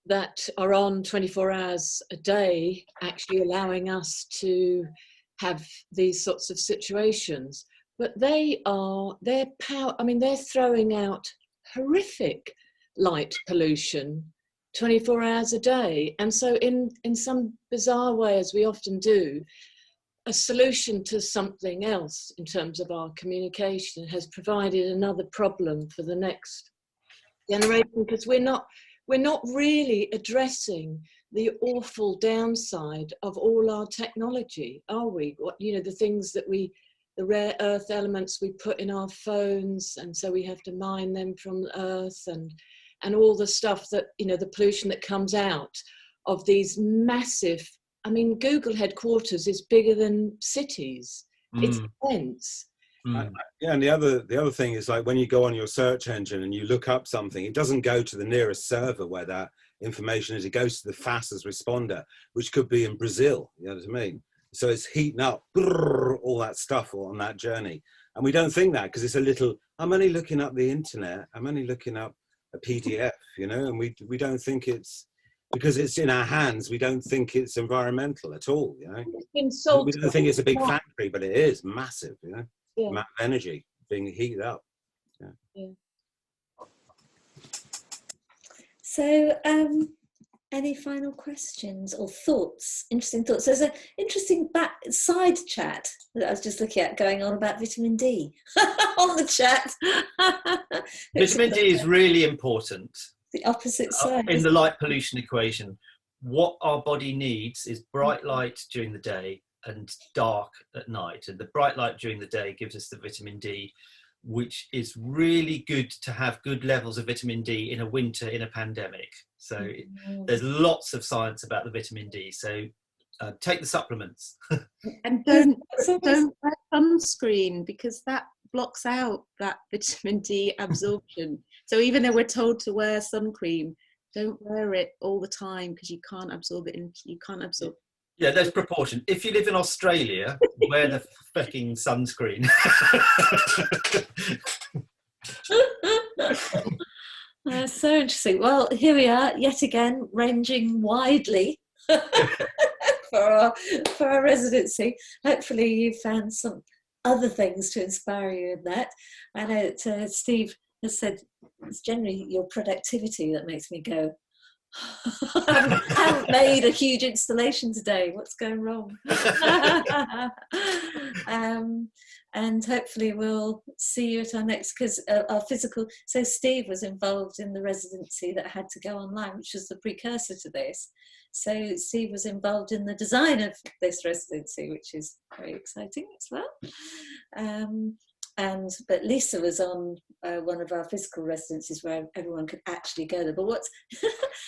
that are on 24 hours a day, actually allowing us to have these sorts of situations. But they're throwing out horrific light pollution 24 hours a day. And so in some bizarre way, as we often do, a solution to something else in terms of our communication has provided another problem for the next generation, because we're not really addressing the awful downside of all our technology, are we? The things that the rare earth elements we put in our phones, and so we have to mine them from Earth, and all the stuff that, the pollution that comes out of these massive, Google headquarters is bigger than cities. It's immense. Yeah, and the other thing is, like, when you go on your search engine and you look up something, it doesn't go to the nearest server where that information is. It goes to the fastest responder, which could be in Brazil. You know what I mean? So it's heating up all that stuff on that journey. And we don't think that, because it's a little, I'm only looking up the internet, I'm only looking up a PDF, and we don't think it's, because it's in our hands, we don't think it's environmental at all, We don't think it's a big factory, but it is massive, Yeah. Amount of energy being heated up. Yeah. So, any final questions or thoughts? Interesting thoughts. There's an interesting side chat that I was just looking at going on about vitamin D on the chat. Vitamin D is really important. The opposite side. In the light pollution equation, what our body needs is bright light during the day and dark at night. And the bright light during the day gives us the vitamin D, which is really good to have good levels of vitamin D in a winter in a pandemic. So there's lots of science about the vitamin D. So take the supplements. And don't wear sunscreen, because that blocks out that vitamin D absorption. So even though we're told to wear sun cream, don't wear it all the time, because you can't absorb it. Yeah, there's proportion. If you live in Australia, wear the fucking sunscreen. So interesting. Well, here we are yet again, ranging widely for our residency. Hopefully you found some other things to inspire you in that. I know that Steve has said it's generally your productivity that makes me go, I haven't made a huge installation today. What's going wrong? And hopefully we'll see you at our next, because our physical. So Steve was involved in the residency that had to go online, which was the precursor to this. So Steve was involved in the design of this residency, which is very exciting as well. But Lisa was on one of our physical residencies where everyone could actually go there. But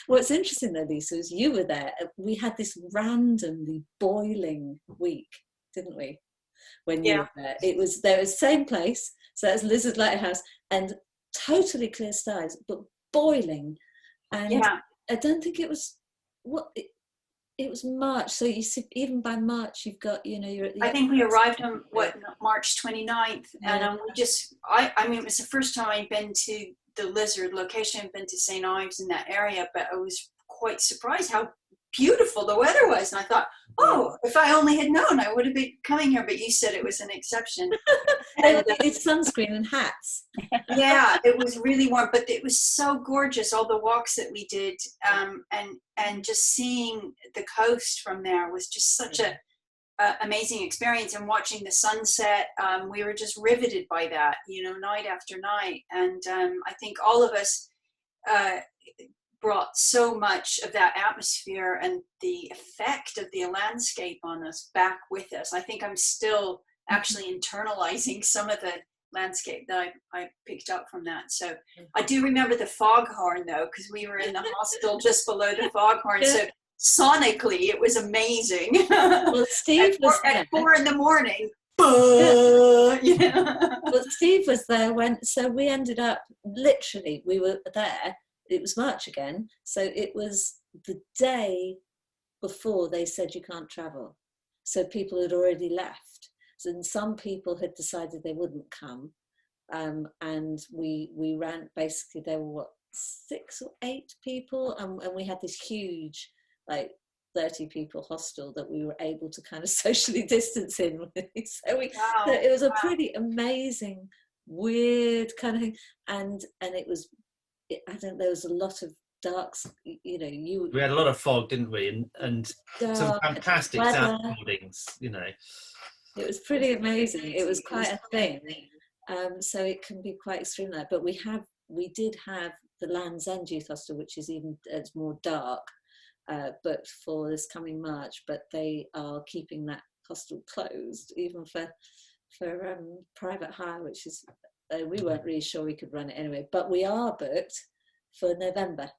what's interesting though, Lisa, is you were there. We had this randomly boiling week, didn't we? When you were there, there was the same place. So that's Lizard Lighthouse, and totally clear skies, but boiling. And I don't think it was it was March, so you see, even by March you've got, you're at the. I think we arrived on March 29th, and I mean, it was the first time I'd been to the Lizard location. I've been to St. Ives in that area, but I was quite surprised how beautiful the weather was, and I thought, oh, if I only had known, I would have been coming here. But you said it was an exception. And it's sunscreen and hats. Yeah, it was really warm, but it was so gorgeous. All the walks that we did, and just seeing the coast from there was just such a amazing experience. And watching the sunset, we were just riveted by that, night after night. And I think all of us brought so much of that atmosphere and the effect of the landscape on us back with us. I think I'm still actually internalizing some of the landscape that I picked up from that. So I do remember the foghorn though, because we were in the hostel just below the foghorn. So sonically, it was amazing. Well, Steve was at 4 in the morning. Well, Steve was there so we ended up, literally, we were there, it was March again, so it was the day before they said you can't travel. So people had already left. So then some people had decided they wouldn't come. And we ran, basically there were 6 or 8 people, and we had this huge, like 30 people hostel that we were able to kind of socially distance in with. So it was a pretty amazing, weird kind of thing. And it was, I think there was a lot of darks, you know, we had a lot of fog, didn't we? And some fantastic sound recordings, you know. It was pretty amazing. It was quite a thing. So it can be quite extreme there. But we did have the Land's End Youth Hostel, which is it's more dark, but for this coming March. But they are keeping that hostel closed, even for private hire, which is we weren't really sure we could run it anyway. But we are booked for November.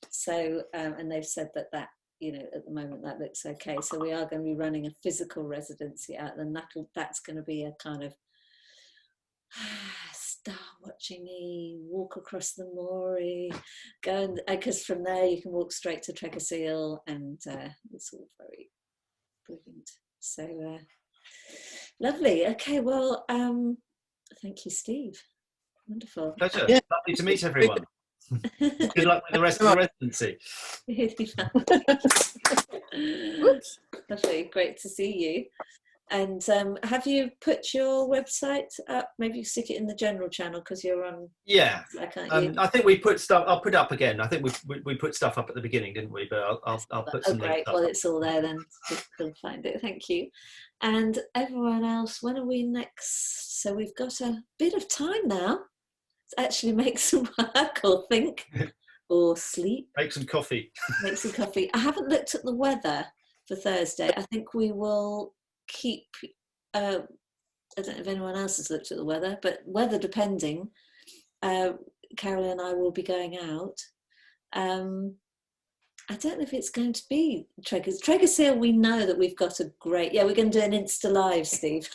So and they've said that you know, at the moment that looks okay. So we are going to be running a physical residency out, and that's going to be a kind of star watching-y, walk across the Moray, because from there you can walk straight to Tregorceal, and it's all very brilliant. So lovely. Okay, well, thank you, Steve. Wonderful. Pleasure. Yeah. Lovely to meet everyone. Good luck with the rest of the residency. Lovely, great to see you. And have you put your website up? Maybe you stick it in the general channel because you're on. Yeah, I think we put stuff. I'll put it up again. I think we put stuff up at the beginning, didn't we? But I'll put some. Oh, great! Well, it's all there then. You'll find it. Thank you. And everyone else, when are we next? So we've got a bit of time now to actually make some work or think or sleep. Make some coffee. Make some coffee. I haven't looked at the weather for Thursday. I think we will keep, I don't know if anyone else has looked at the weather, but weather depending, Carol and I will be going out. I don't know if it's going to be Tregorceal. We know that we've got a great, we're going to do an Insta Live, Steve.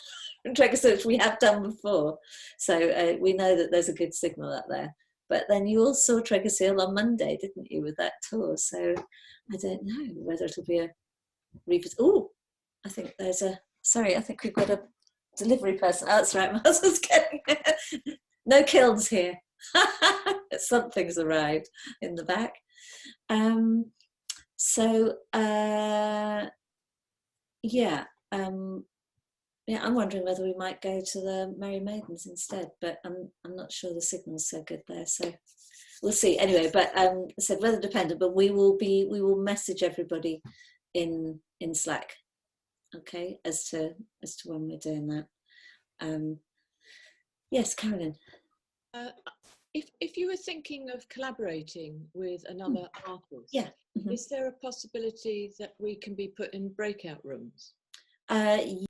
Tregorceal, which we have done before. So we know that there's a good signal up there. But then you all saw Tregorceal on Monday, didn't you, with that tour? So I don't know whether it'll be a revisit. Oh, I think there's I think we've got a delivery person. Oh, that's right, my husband's getting no kilns here. Something's arrived in the back. I'm wondering whether we might go to the Merry Maidens instead, but I'm not sure the signal's so good there, so we'll see. Anyway, but I said weather dependent, but we will message everybody in Slack, okay, as to when we're doing that. Yes, Carolyn. If you were thinking of collaborating with another artist, is there a possibility that we can be put in breakout rooms?